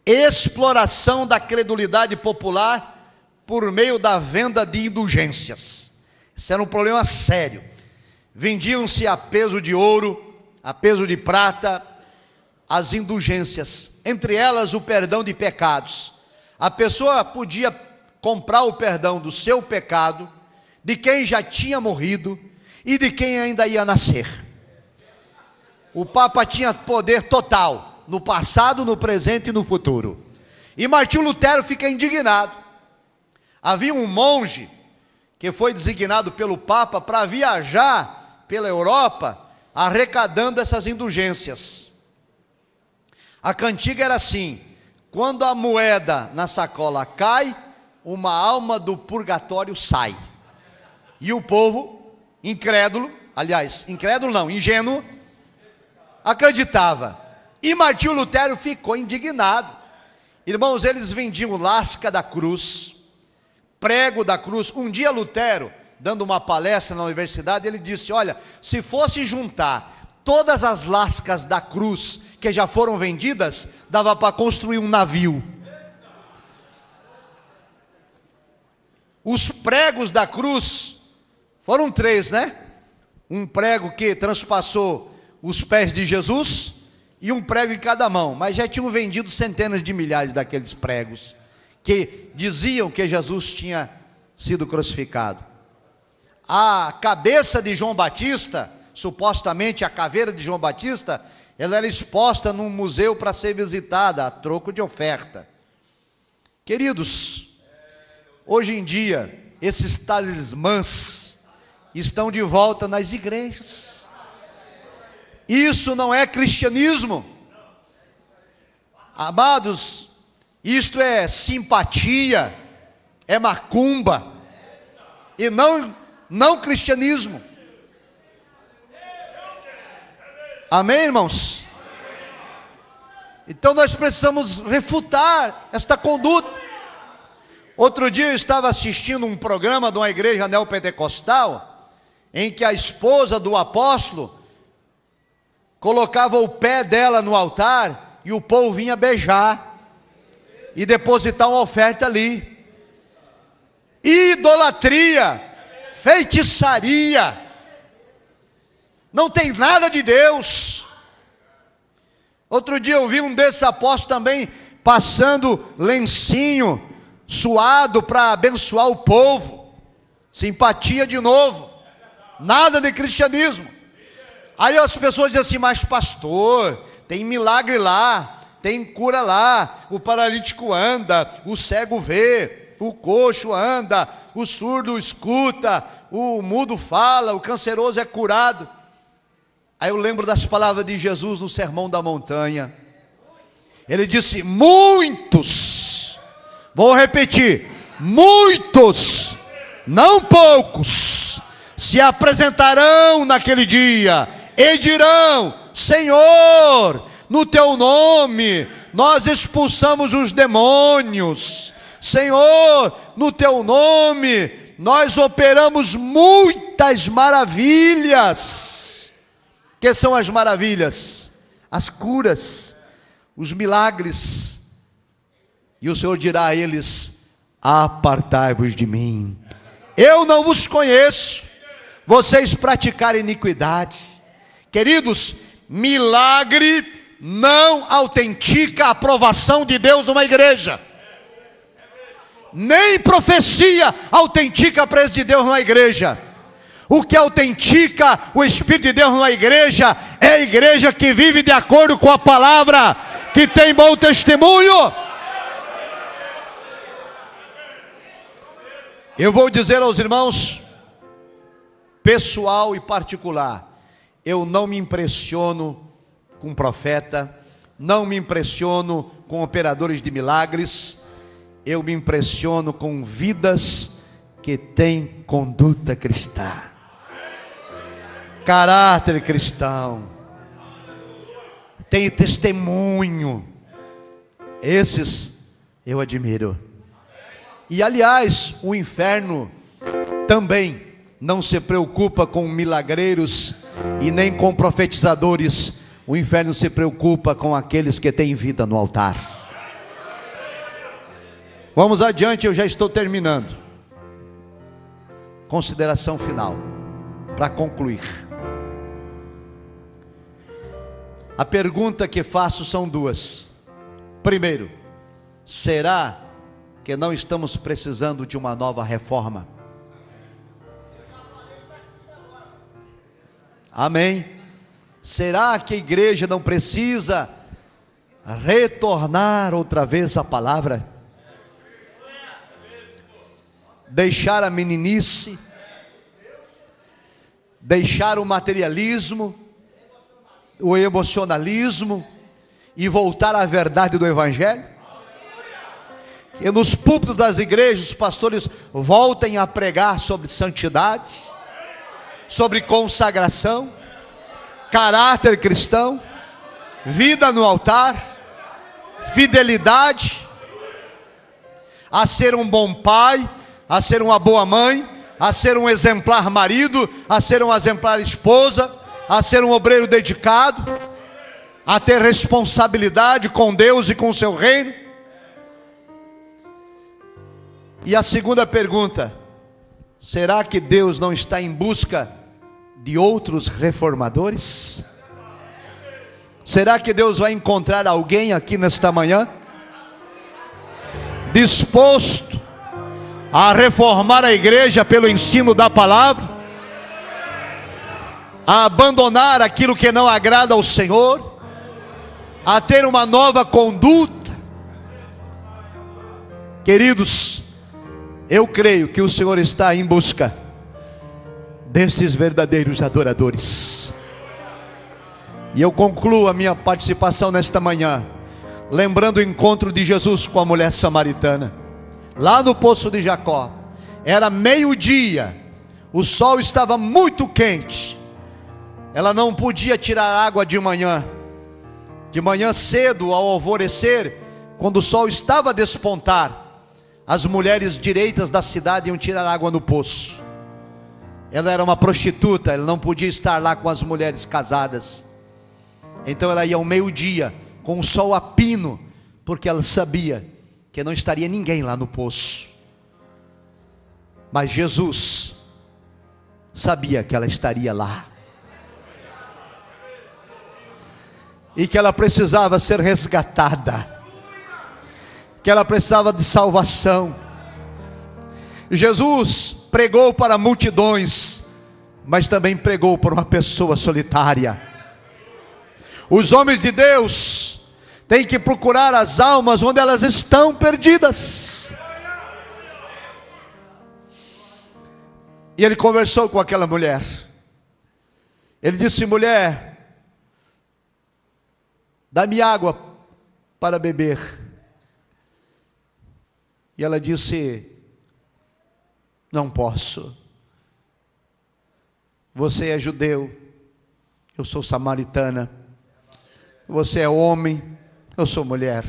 Exploração da credulidade popular por meio da venda de indulgências. Isso era um problema sério. Vendiam-se a peso de ouro, a peso de prata, as indulgências, entre elas o perdão de pecados. A pessoa podia comprar o perdão do seu pecado, de quem já tinha morrido e de quem ainda ia nascer. O Papa tinha poder total, no passado, no presente e no futuro. E Martinho Lutero fica indignado. Havia um monge que foi designado pelo Papa para viajar pela Europa, arrecadando essas indulgências. A cantiga era assim: quando a moeda na sacola cai, uma alma do purgatório sai. E o povo, incrédulo, aliás, incrédulo não, ingênuo, acreditava. E Martinho Lutero ficou indignado. Irmãos, eles vendiam lasca da cruz, prego da cruz. Um dia Lutero, dando uma palestra na universidade, ele disse: olha, se fosse juntar todas as lascas da cruz que já foram vendidas, dava para construir um navio. Os pregos da cruz foram 3, né? Um prego que transpassou os pés de Jesus e um prego em cada mão, mas já tinham vendido centenas de milhares daqueles pregos que diziam que Jesus tinha sido crucificado. A cabeça de João Batista, supostamente a caveira de João Batista, ela era exposta num museu para ser visitada a troco de oferta. Queridos, hoje em dia esses talismãs estão de volta nas igrejas. Isso não é cristianismo, amados. Isto é simpatia, é macumba, e não cristianismo. Amém, irmãos? Então nós precisamos refutar esta conduta. Outro dia eu estava assistindo um programa de uma igreja neopentecostal, em que a esposa do apóstolo colocava o pé dela no altar e o povo vinha beijar e depositar uma oferta ali. Idolatria, feitiçaria, não tem nada de Deus. Outro dia eu vi um desses apóstolos também passando lencinho suado para abençoar o povo. Simpatia de novo, nada de cristianismo. Aí as pessoas dizem assim: mas pastor, tem milagre lá, tem cura lá, o paralítico anda, o cego vê, o coxo anda, o surdo escuta, o mudo fala, o canceroso é curado. Aí eu lembro das palavras de Jesus no Sermão da Montanha. Ele disse: muitos, vou repetir, muitos, não poucos, se apresentarão naquele dia e dirão: Senhor, no teu nome nós expulsamos os demônios. Senhor, no teu nome nós operamos muitas maravilhas. Que são as maravilhas? As curas, os milagres. E o Senhor dirá a eles: apartai-vos de mim, eu não vos conheço, vocês praticaram iniquidade. Queridos, milagre não autentica a aprovação de Deus numa igreja. Nem profecia autentica a presença de Deus numa igreja. O que autentica o Espírito de Deus numa igreja é a igreja que vive de acordo com a palavra, que tem bom testemunho. Eu vou dizer aos irmãos, pessoal e particular, eu não me impressiono com profeta, não me impressiono com operadores de milagres, eu me impressiono com vidas que têm conduta cristã, caráter cristão, tem testemunho. Esses eu admiro. E aliás, o inferno também não se preocupa com milagreiros e nem com profetizadores. O inferno se preocupa com aqueles que têm vida no altar. Vamos adiante, eu já estou terminando. Consideração final, para concluir. A pergunta que faço são duas. Primeiro, será que não estamos precisando de uma nova reforma? Amém? Será que a igreja não precisa retornar outra vez à palavra? Deixar a meninice, deixar o materialismo, o emocionalismo e voltar à verdade do evangelho? Que nos púlpitos das igrejas os pastores voltem a pregar sobre santidade, sobre consagração, caráter cristão, vida no altar, fidelidade, a ser um bom pai, a ser uma boa mãe, a ser um exemplar marido, a ser uma exemplar esposa, a ser um obreiro dedicado, a ter responsabilidade com Deus e com o seu reino. E a segunda pergunta, será que Deus não está em busca de outros reformadores? Será que Deus vai encontrar alguém aqui nesta manhã disposto a reformar a igreja pelo ensino da palavra, a abandonar aquilo que não agrada ao Senhor, a ter uma nova conduta? Queridos, eu creio que o Senhor está em busca destes verdadeiros adoradores. E eu concluo a minha participação nesta manhã lembrando o encontro de Jesus com a mulher samaritana lá no poço de Jacó. Era meio-dia, o sol estava muito quente, ela não podia tirar água de manhã cedo, ao alvorecer, quando o sol estava a despontar, as mulheres direitas da cidade iam tirar água no poço. Ela era uma prostituta, ela não podia estar lá com as mulheres casadas. Então ela ia ao meio-dia, com o sol a pino, porque ela sabia que não estaria ninguém lá no poço. Mas Jesus sabia que ela estaria lá, e que ela precisava ser resgatada, que ela precisava de salvação. Jesus pregou para multidões, mas também pregou para uma pessoa solitária. Os homens de Deus têm que procurar as almas onde elas estão perdidas. E ele conversou com aquela mulher. Ele disse: mulher, dá-me água para beber. E ela disse: não posso. Você é judeu, eu sou samaritana. Você é homem, eu sou mulher.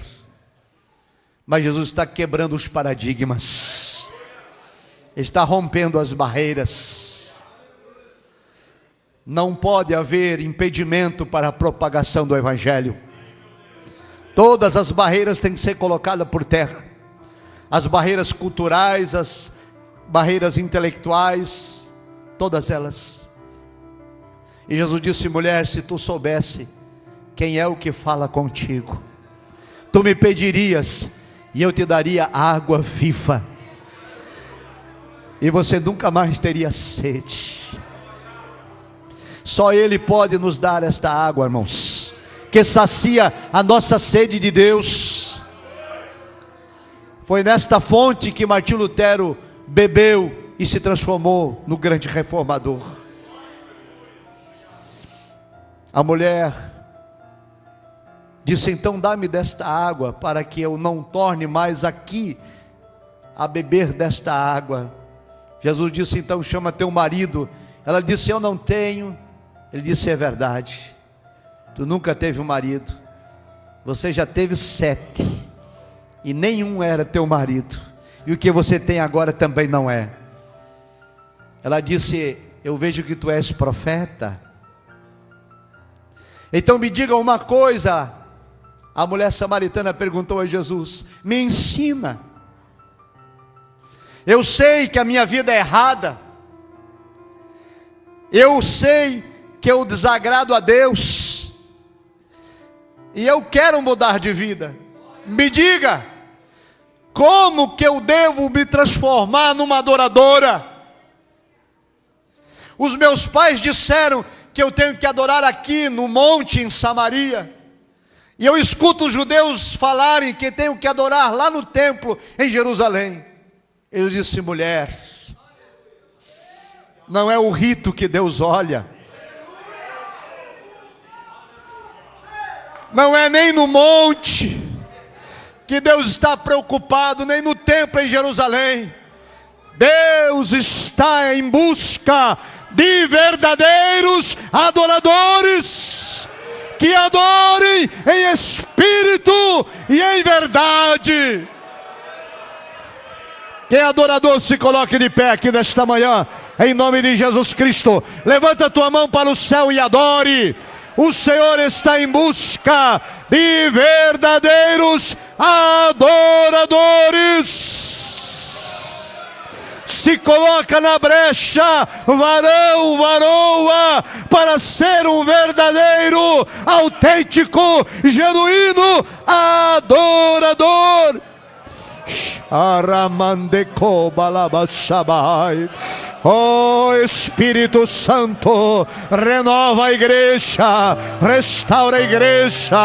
Mas Jesus está quebrando os paradigmas, está rompendo as barreiras. Não pode haver impedimento para a propagação do evangelho. Todas as barreiras têm que ser colocadas por terra. As barreiras culturais, as barreiras intelectuais, todas elas. E Jesus disse: mulher, se tu soubesse quem é o que fala contigo, tu me pedirias e eu te daria água viva, e você nunca mais teria sede. Só Ele pode nos dar esta água, irmãos, que sacia a nossa sede de Deus. Foi nesta fonte que Martinho Lutero bebeu e se transformou no grande reformador. A mulher disse: então dá-me desta água, para que eu não torne mais aqui a beber desta água. Jesus disse: então chama teu marido. Ela disse: eu não tenho. Ele disse: é verdade, tu nunca teve um marido, você já teve 7, e nenhum era teu marido, e o que você tem agora também não é. Ela disse: eu vejo que tu és profeta, então me diga uma coisa. A mulher samaritana perguntou a Jesus: me ensina. Eu sei que a minha vida é errada, eu sei que eu desagrado a Deus, e eu quero mudar de vida. Me diga, como que eu devo me transformar numa adoradora? Os meus pais disseram que eu tenho que adorar aqui no monte em Samaria, e eu escuto os judeus falarem que tenho que adorar lá no templo em Jerusalém. Eu disse: mulher, não é o rito que Deus olha, não é nem no monte que Deus está preocupado, nem no templo em Jerusalém. Deus está em busca de verdadeiros adoradores, que adorem em espírito e em verdade. Quem é adorador, se coloque de pé aqui nesta manhã, em nome de Jesus Cristo. Levanta a tua mão para o céu e adore. O Senhor está em busca de verdadeiros adoradores. Se coloca na brecha, varão, varoa, para ser um verdadeiro, autêntico, genuíno adorador. Oh Espírito Santo, renova a igreja, restaura a igreja,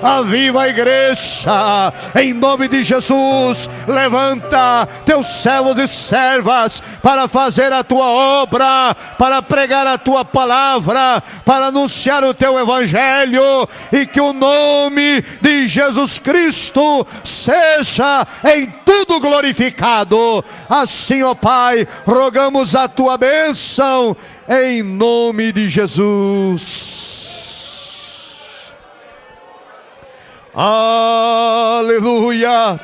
aviva a igreja, em nome de Jesus. Levanta teus servos e servas para fazer a tua obra, para pregar a tua palavra, para anunciar o teu evangelho, e que o nome de Jesus Cristo seja em tudo glorificado. Assim, ó Pai, rogamos a tua bênção em nome de Jesus. Aleluia.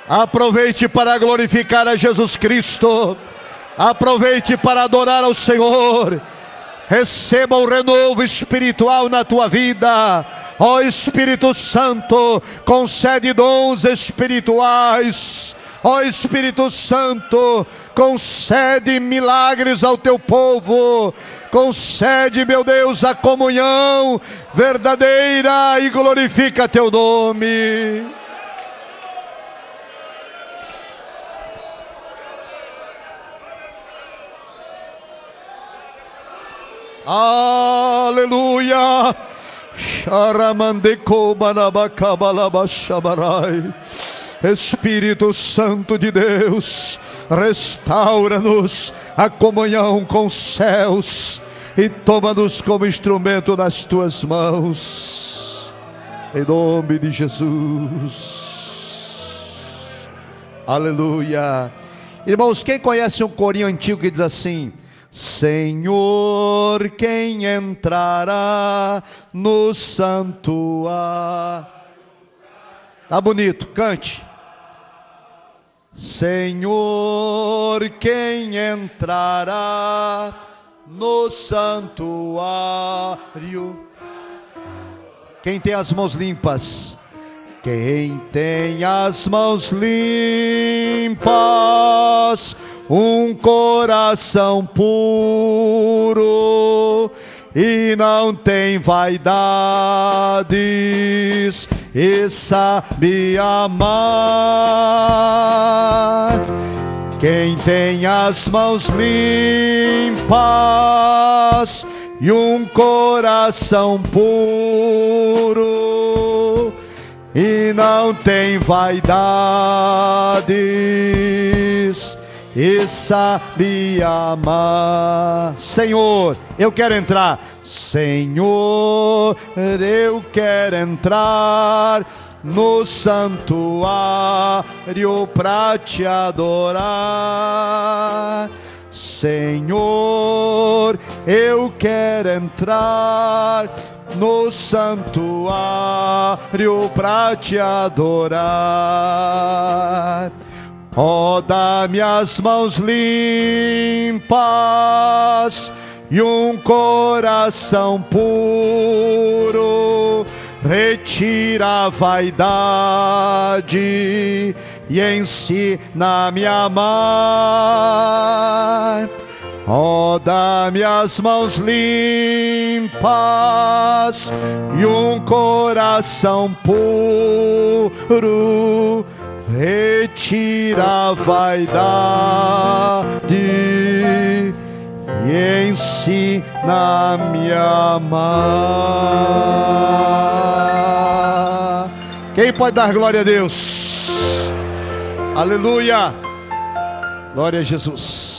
Aproveite para glorificar a Jesus Cristo, aproveite para adorar ao Senhor. Receba o renovo espiritual na tua vida. Ó Espírito Santo, concede dons espirituais. Ó Espírito Santo, concede milagres ao teu povo. Concede, meu Deus, a comunhão verdadeira e glorifica teu nome. Aleluia. Espírito Santo de Deus, restaura-nos a comunhão com os céus e toma-nos como instrumento nas tuas mãos, em nome de Jesus. Aleluia. Irmãos, quem conhece um corinho antigo que diz assim: Senhor, quem entrará no santuário? Tá bonito, cante. Senhor, quem entrará no santuário? Quem tem as mãos limpas? Quem tem as mãos limpas, um coração puro e não tem vaidades e sabe amar. Quem tem as mãos limpas e um coração puro e não tem vaidades e sabe amar. Senhor, eu quero entrar. Senhor, eu quero entrar no santuário pra te adorar. Senhor, eu quero entrar no santuário pra te adorar. Ó, dá-me as mãos limpas e um coração puro. Retira a vaidade e ensina-me a amar. Ó, dá-me as mãos limpas e um coração puro. Retira a vaidade e ensina-me a amar. Quem pode dar glória a Deus? Aleluia! Glória a Jesus.